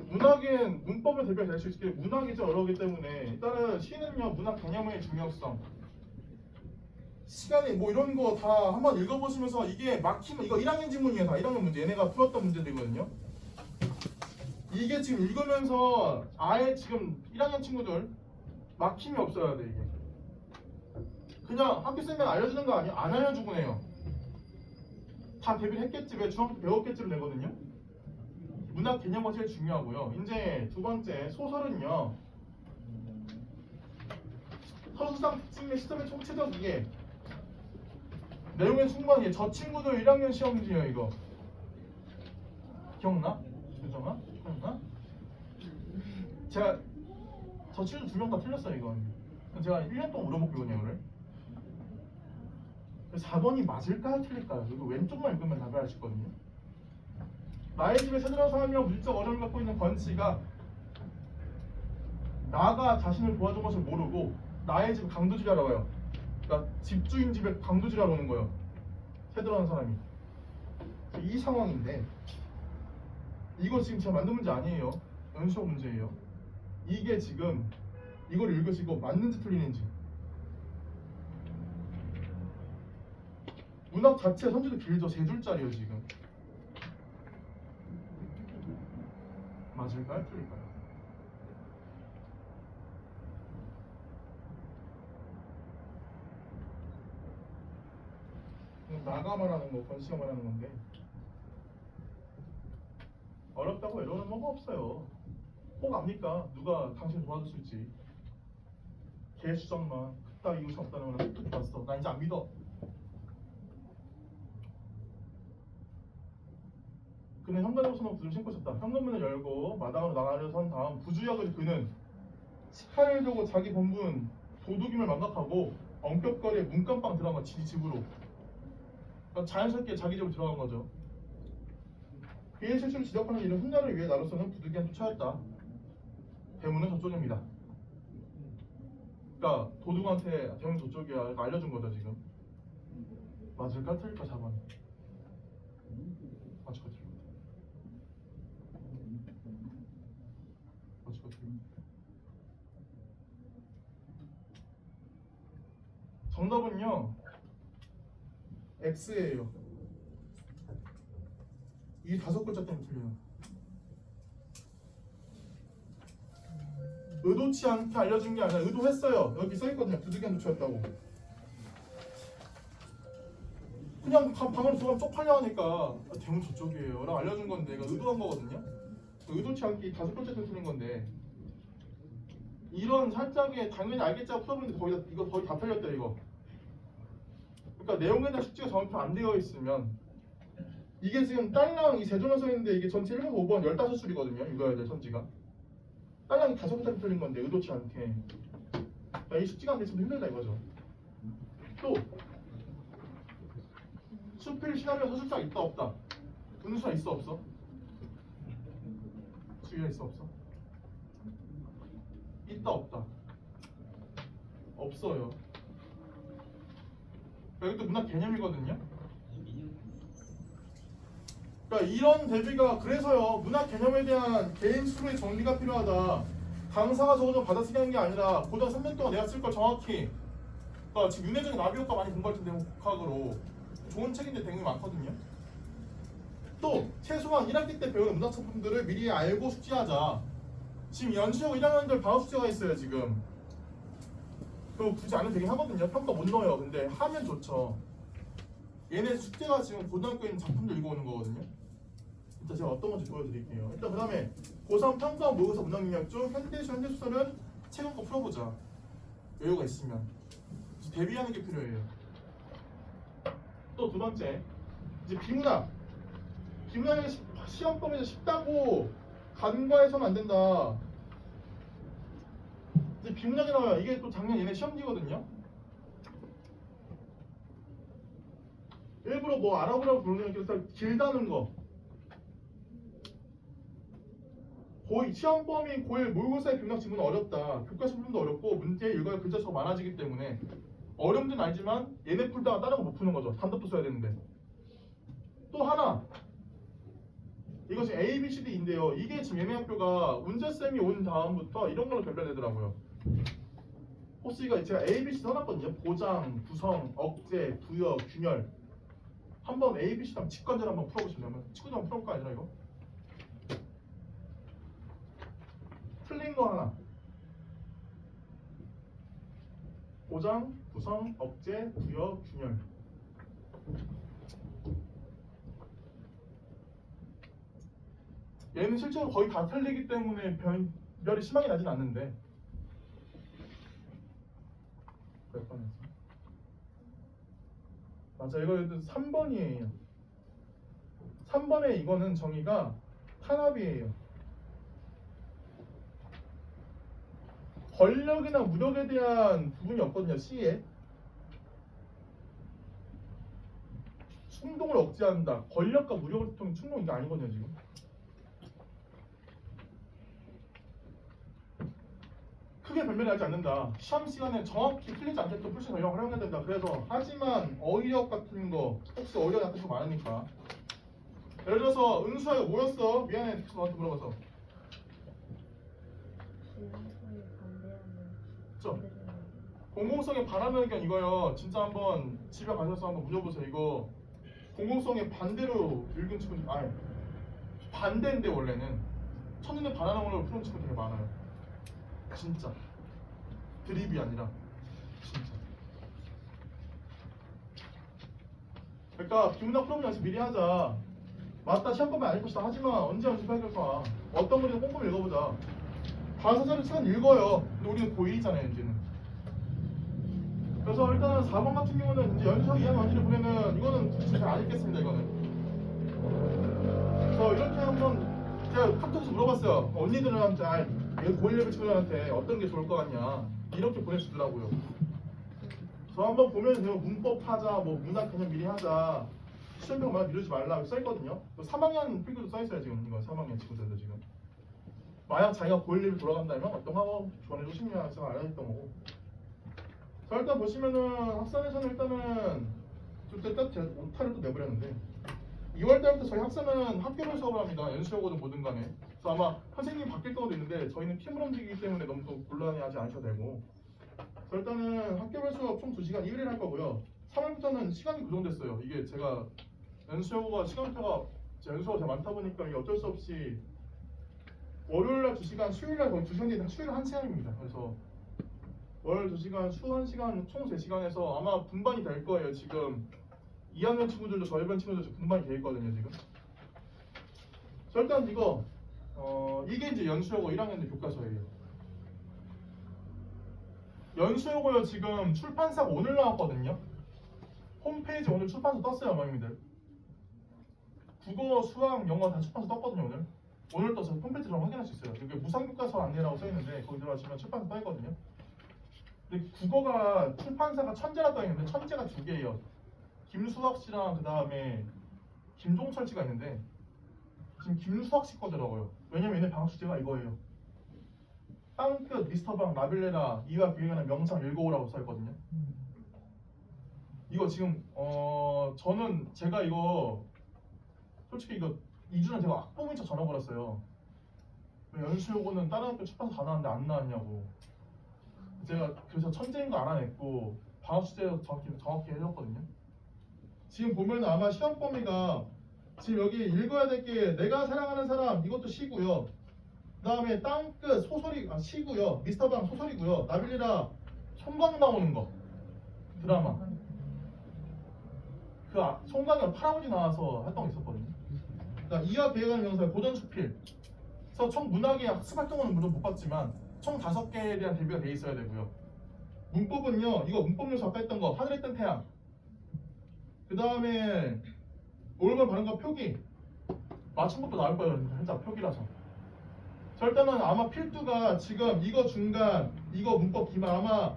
[SPEAKER 4] 문학인 문법을 대비할 수 있게 문학이 제일 어려우기 때문에 일단은 시는요 문학 개념의 중요성 시간이 뭐 이런 거 다 한번 읽어보시면서 이게 막히면 이거 1학년 지문이에요. 다 1학년 문제 얘네가 풀었던 문제들이거든요. 이게 지금 읽으면서 아예 지금 1학년 친구들 막힘이 없어야 돼 이게. 그냥 학교쌤이 알려주는 거 아니야? 안 알려주고 해요. 다 대비를 했겠지. 왜 중학교 때 배웠겠지로 내거든요. 문학 개념이 제일 중요하고요. 이제 두 번째 소설은요. 서술상 특징의 시점의 총체적 이해. 내용에 충분히 저 친구들 1학년 시험 문제예요 이거. 기억나? 유정아? 기억나? 제가 저 친구 2명 다 틀렸어요 이건. 제가 1년 동안 물어먹고 이거냐 이거를. 4번이 맞을까요? 틀릴까요? 이거 왼쪽만 읽으면 답을 할 수 있거든요. 나의 집에 새들어 살며 물적 어려움을 갖고 있는 권씨가 나가 자신을 도와준 것을 모르고 나의 집 강도질하러 와요. 그러니까 집주인 집에 강도질하러 오는 거예요. 새들어온 사람이. 이 상황인데 이거 지금 제가 만든 문제 아니에요. 연수학 문제예요. 이게 지금 이걸 읽으시고 맞는지 틀리는지. 문학 자체 선지도 길죠. 3줄짜리예요 지금. 맞을까요? 틀릴까요? 나가 말하는 거, 권씨가 말하는 건데 어렵다고 에러는 뭐가 없어요. 혹 압니까? 누가 당신 도와줬을지. 개 수정만 그따위 이유가 없다는 걸 톡톡 봤어. 나 이제 안 믿어. 그는 현관으로서는 부주를 신고 있었다. 현관문을 열고 마당으로 나가려 선 다음 부주역을 그는 식판을 두고 자기 본분 도둑임을 망각하고 엄격거리에 문간방 들어간 거야. 집으로. 그러니까 자연스럽게 자기 집으로 들어간 거죠. 그의 실수를 지적하는 이는 훗날을 위해 나로서는 부득이한 쫓아였다. 대문은 저쪽입니다. 그러니까 도둑한테 대문 저쪽이야 알려준 거죠 지금. 맞을까 틀릴까 4번. 맞을 것 같아요. 맞을 것 같아요. 정답은요 X예요. 이 5글자 때문에 틀려요. 의도치 않게 알려준 게 아니라 의도했어요. 여기 써있거든요. 부득이한 조치였다고. 그냥 방으로 들어가면 쪽팔려 하니까 대문 저쪽이에요 라고 알려준 건데 이거 의도한 거거든요. 의도치 않게 이 5글자 때문에 틀린 건데 이런 살짝의 당연히 알겠자고 풀어보는데 이거 거의 다 틀렸다 이거. 그러니까 내용에 대한 숙지가 정확히 안 되어 있으면 이게 지금 딸랑 이 3줄만 써있는데 이게 전체 1번, 5번 15줄이거든요. 읽어야 될 선지가. 딸랑이 5글자 틀린 건데 의도치 않게. 그러니까 이 숙지가 안 됐으면 힘들다 이거죠. 또 수필 시나리오 서술사 있다 없다. 분수사 있어 없어? 주의가 있어 없어? 있다 없다. 없어요. 이것도 문학 개념이거든요. 그러니까 이런 대비가 그래서요 문학 개념에 대한 개인 수로의 정리가 필요하다. 강사가 적어도 받아쓰기 하는 게 아니라 고등 3년 동안 내가 쓸 걸 정확히. 그러니까 지금 윤회정의 나비효과 많이 공부할 텐데 복학으로 좋은 책인데 대응이 많거든요. 또 최소한 1학기 때 배우는 문학 작품들을 미리 알고 숙지하자. 지금 연수형 1학년들 방학 숙제가 있어요 지금. 그거 굳이 안 해도 되긴 하거든요. 평가 못 넣어요. 근데 하면 좋죠. 얘네 숙제가 지금 고등학교에 있는 작품들 읽어오는 거거든요. 일단 제가 어떤 건지 보여드릴게요. 일단 그 다음에 고3 평가 모의고사 문학능력 중 현대시 현대소설은 최근 거 풀어보자. 여유가 있으면. 대비하는 게 필요해요. 또 두 번째 이제 비문학. 비문학이 시험범위에서 쉽다고 간과해서는 안 된다. 이제 비문학이 나와요. 이게 또 작년 얘네 시험지거든요. 일부러 뭐 알아보라고 부르는 게 길다는 거. 고의 시험 범위 고일 모의고사의 병력 지문은 어렵다. 교과서 부분도 어렵고 문제 일과의 글자 수가 많아지기 때문에 어려움은 알지만 얘네 풀다가 다른 거 못 푸는 거죠. 단답도 써야 되는데. 또 하나 이거 지금 A, B, C, D인데요. 이게 지금 얘네 학교가 운재쌤이 온 다음부터 이런 걸로 변별되더라고요. 혹시 이거 제가 A, B, C 써놨거든요. 보장, 구성, 억제, 부여, 균열. 한번 A, B, C 다음 직관절 한번 풀어보시려면 직관절 한번 풀어볼까 아니라 이거? 틀린 거 하나. 보장, 구성, 억제, 부여, 균열. 얘는 실제로 거의 다 틀리기 때문에 별이 심하게 나진 않는데. 몇 번이었어? 맞아, 이거 3번이에요. 3번에 이거는 정의가 탄압이에요. 권력이나 무력에 대한 부분이 없거든요. C에 충동을 억제한다. 권력과 무력을 통해 충동 이게 아니거든요 지금. 크게 변별하지 않는다. 시험 시간에 정확히 틀리지 않게끔 풀수 있는 전략을 활용해야 된다. 그래서 하지만 어휘력 같은 거 혹시 어휘력 같은 거 많으니까 예를 들어서 은수야 뭐였어? 미안해 너한테 물어봐서. 공공성에 반하는 의견 이거요. 진짜 한번 집에 가셔서 한번 물어보세요. 이거 공공성에 반대로 읽은 친구들 아니 반대인데 원래는 첫눈에 반하는 걸로 푸는 친구 되게 많아요. 진짜 드립이 아니라 진짜. 그러니까 기문학 풀어보는 연습 미리 하자. 맞다 시험 보면 아닐 것이다. 하지만 언제 연습할 거야. 어떤 글이든 꼼꼼히 읽어보자. 과서사를 시간 읽어요. 근데 우리는 고1이잖아요 이제는. 그래서 일단은 4번 같은 경우는 이제 연수학 2학년 언니를 보면은 이거는 진짜 잘 안 읽겠습니다 이거는. 그래서 이렇게 한번 제가 카톡에서 물어봤어요. 언니들은 잘 고1 레벨 친구들한테 어떤 게 좋을 것 같냐 이렇게 보내주더라고요. 그래서 한번 보면 돼요. 문법 하자, 뭐 문학 개념 미리 하자, 시험병 만약 미루지 말라 이렇게 써있거든요. 3학년 필기도 써있어요 지금 이거 3학년 친구들도 지금. 만약 자기가 고1 레벨 돌아간다면 어떤 거 좋아하는지 심리학에서 알아냈던 거고. 자 일단 보시면은 학산에서는 일단은 일단 제가 오타를 또 내버렸는데 2월달부터 저희 학산은 학교를 수업을 합니다. 연수여고든 뭐든 간에. 그래서 아마 선생님이 바뀔 경우도 있는데 저희는 팀으로 움직이기 때문에 너무 또 곤란해하지 않으셔도 되고. 자 일단은 학교별 수업 총 2시간 1일에 할 거고요. 3월부터는 시간이 고정됐어요. 이게 제가 연수여고가 시간표가 연수가 제가 많다 보니까 이게 어쩔 수 없이 월요일날 2시간, 수요일날 거의 2시간, 수요일 1시간입니다. 그래서 월 2시간, 수 1시간, 총 3시간에서 아마 분반이 될 거예요. 지금 2학년 친구들도 저희 반 친구들도 분반이 돼 있거든요. 지금. 자, 일단 이거 이게 이제 연수여고 1학년들 교과서예요. 연수여고요 지금 출판사가 오늘 나왔거든요. 홈페이지 오늘 출판사 떴어요, 어머님들. 국어, 수학, 영어 다 출판사 떴거든요 오늘. 오늘 떠서 홈페이지로 확인할 수 있어요. 여기 무상교과서 안내라고 써있는데 거기 들어가시면 출판사 떠있거든요. 근데 국어가 출판사가 천재라 떠있는데 천재가 2개예요. 김수학 씨랑 그 다음에 김종철 씨가 있는데 지금 김수학 씨 거더라고요. 왜냐면 얘네 방학 주제가 이거예요. 빵끝, 미스터방, 라빌레라, 이와 비행하는 명상 읽어오라고 써있거든요. 이거 지금 저는 제가 이거 솔직히 이거 2주 전에 제가 악보문자 전화 걸었어요. 왜 연수여고는 다른 학교 출판사 다 나왔는데 안 나왔냐고. 제가 그래서 천재인 거 알아냈고 방학 주제도 정확히 해줬거든요. 지금 보면 아마 시험 범위가 지금 여기 읽어야 될 게 내가 사랑하는 사람 이것도 시고요. 그 다음에 땅끝 소설이 시고요. 미스터방 소설이고요. 나빌리라 송강 나오는 거 드라마. 그 송강이 할아버지 나와서 했던 게 있었거든요. 그러니까 이와 비행하는 명사의 고전 수필. 그래서 총 문학의 학습 활동은 물론 못 봤지만 총 5개에 대한 대비가 돼 있어야 되고요. 문법은요. 이거 문법 요소 아까 했던 거 하늘에 뜬 태양. 그 다음에 올걸 발음과 표기. 맞춘 것도 나올 거예요. 살짝 표기라서. 자 일단은 아마 필두가 지금 이거 중간 이거 문법 기말 아마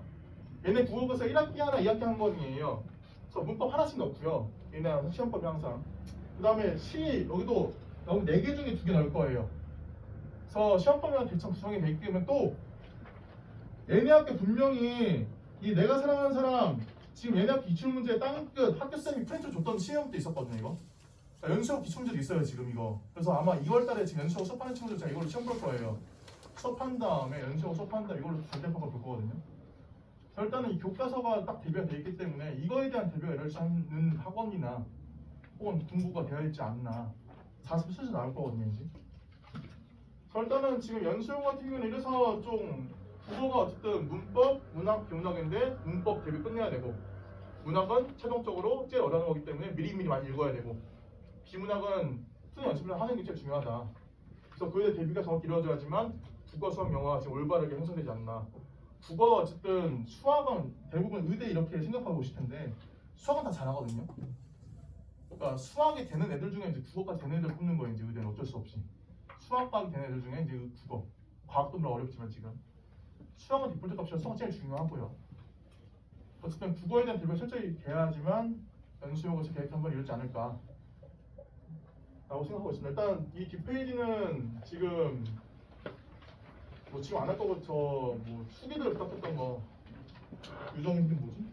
[SPEAKER 4] 얘네 국어교사 1학기 하나 2학기 한 거이에요. 그래서 문법 하나씩 넣고요. 얘네 시험법이 항상. 그 다음에 시 여기도 4개 중에 2개 넣을 거예요. 그래서 시험범위랑 대처 구성이 돼 있기 때문에 또 얘네 학교 분명히 이 내가 사랑하는 사람 지금 얘네 학교 기출문제에 땅끝 학교쌤이 프린트 줬던 시험도 있었거든요 이거. 그러니까 연수학 기출문제도 있어요 지금 이거. 그래서 아마 2월달에 지금 연수학 수업하는 친구들 제가 이걸로 시험 볼 거예요. 수업한 다음에 연수학 수업한 다음에 이걸로 절대평가 볼 거거든요. 그래서 일단은 이 교과서가 딱 대비가 돼 있기 때문에 이거에 대한 대비가 열심히 하는 학원이나 혹은 공부가 되어 있지 않나 40 슬슬 나올 거거든요 이제. 그래서 일단은 지금 연수용 같은 경우는 이래서 좀 국어가 어쨌든 문법, 문학, 비문학인데 문법 대비 끝내야 되고 문학은 최종적으로 제일 어려운 거기 때문에 미리미리 많이 읽어야 되고 비문학은 수능 연습을 하는 게 제일 중요하다. 그래서 그에 대해 대비가 정확히 이루어져야지만 국어, 수학, 영어가 지금 올바르게 형성되지 않나. 국어 어쨌든 수학은 대부분 의대 이렇게 생각하고 계실 텐데 수학은 다 잘하거든요. 그러니까 수학이 되는 애들 중에 이제 국어까지 되는 애들 뽑는 거예요. 이제 의대는 어쩔 수 없이. 수학과학이 되는 애들 중에 이제 국어. 과학도 물론 어렵지만 지금 수학은 디폴트 값이라 수학은 제일 중요하고요. 어쨌든 국어에 대한 대비가 철저히 돼야지만 연수용어에서 계획 한번 이루지 않을까 라고 생각하고 있습니다. 일단 이 뒷페이지는 지금 뭐 지금 안 할 거고 저 뭐 수기들 부탁했던 거 유정인데 뭐지?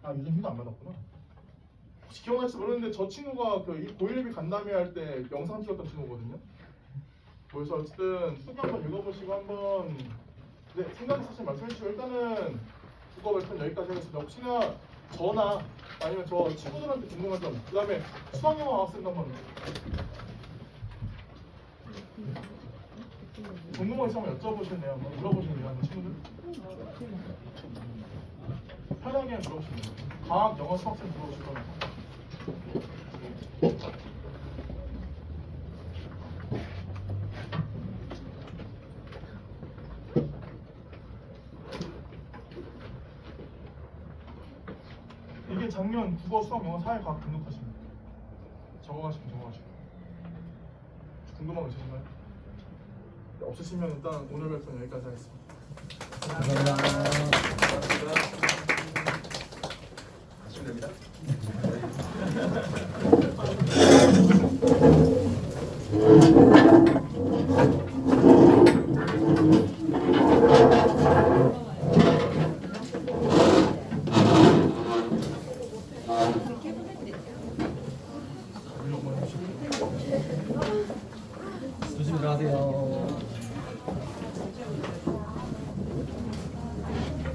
[SPEAKER 4] 아 유정인도 안 받았구나. 혹시 기억나실지 모르는데 저 친구가 그 고일립이 간담회 할 때 영상 찍었던 친구거든요. 그래서 어쨌든 수기 한번 읽어보시고 한번 네, 생각 있으시면 말씀해 주시고 일단은 국어 발표는 여기까지 하겠습니다. 혹시나 저나 아니면 저 친구들한테 궁금한 점, 그 다음에 수학영어 학생도 한번 궁금한 거 있으면 여쭤보시면 돼요. 한번 물어보시면 돼요. 친구들 편하게 물어보시면 돼요. 과학, 영어, 수학생 물어보실 거면 이게 작년 국어, 수학, 영어, 사회, 과학 등록하십니다. 적어가시면 적어가시고 궁금한 거 있으신가요? 네, 없으시면 일단 오늘 발표는 여기까지 하겠습니다.
[SPEAKER 3] 감사합니다. 하시면 됩니다.
[SPEAKER 8] 조심히 들어가세요.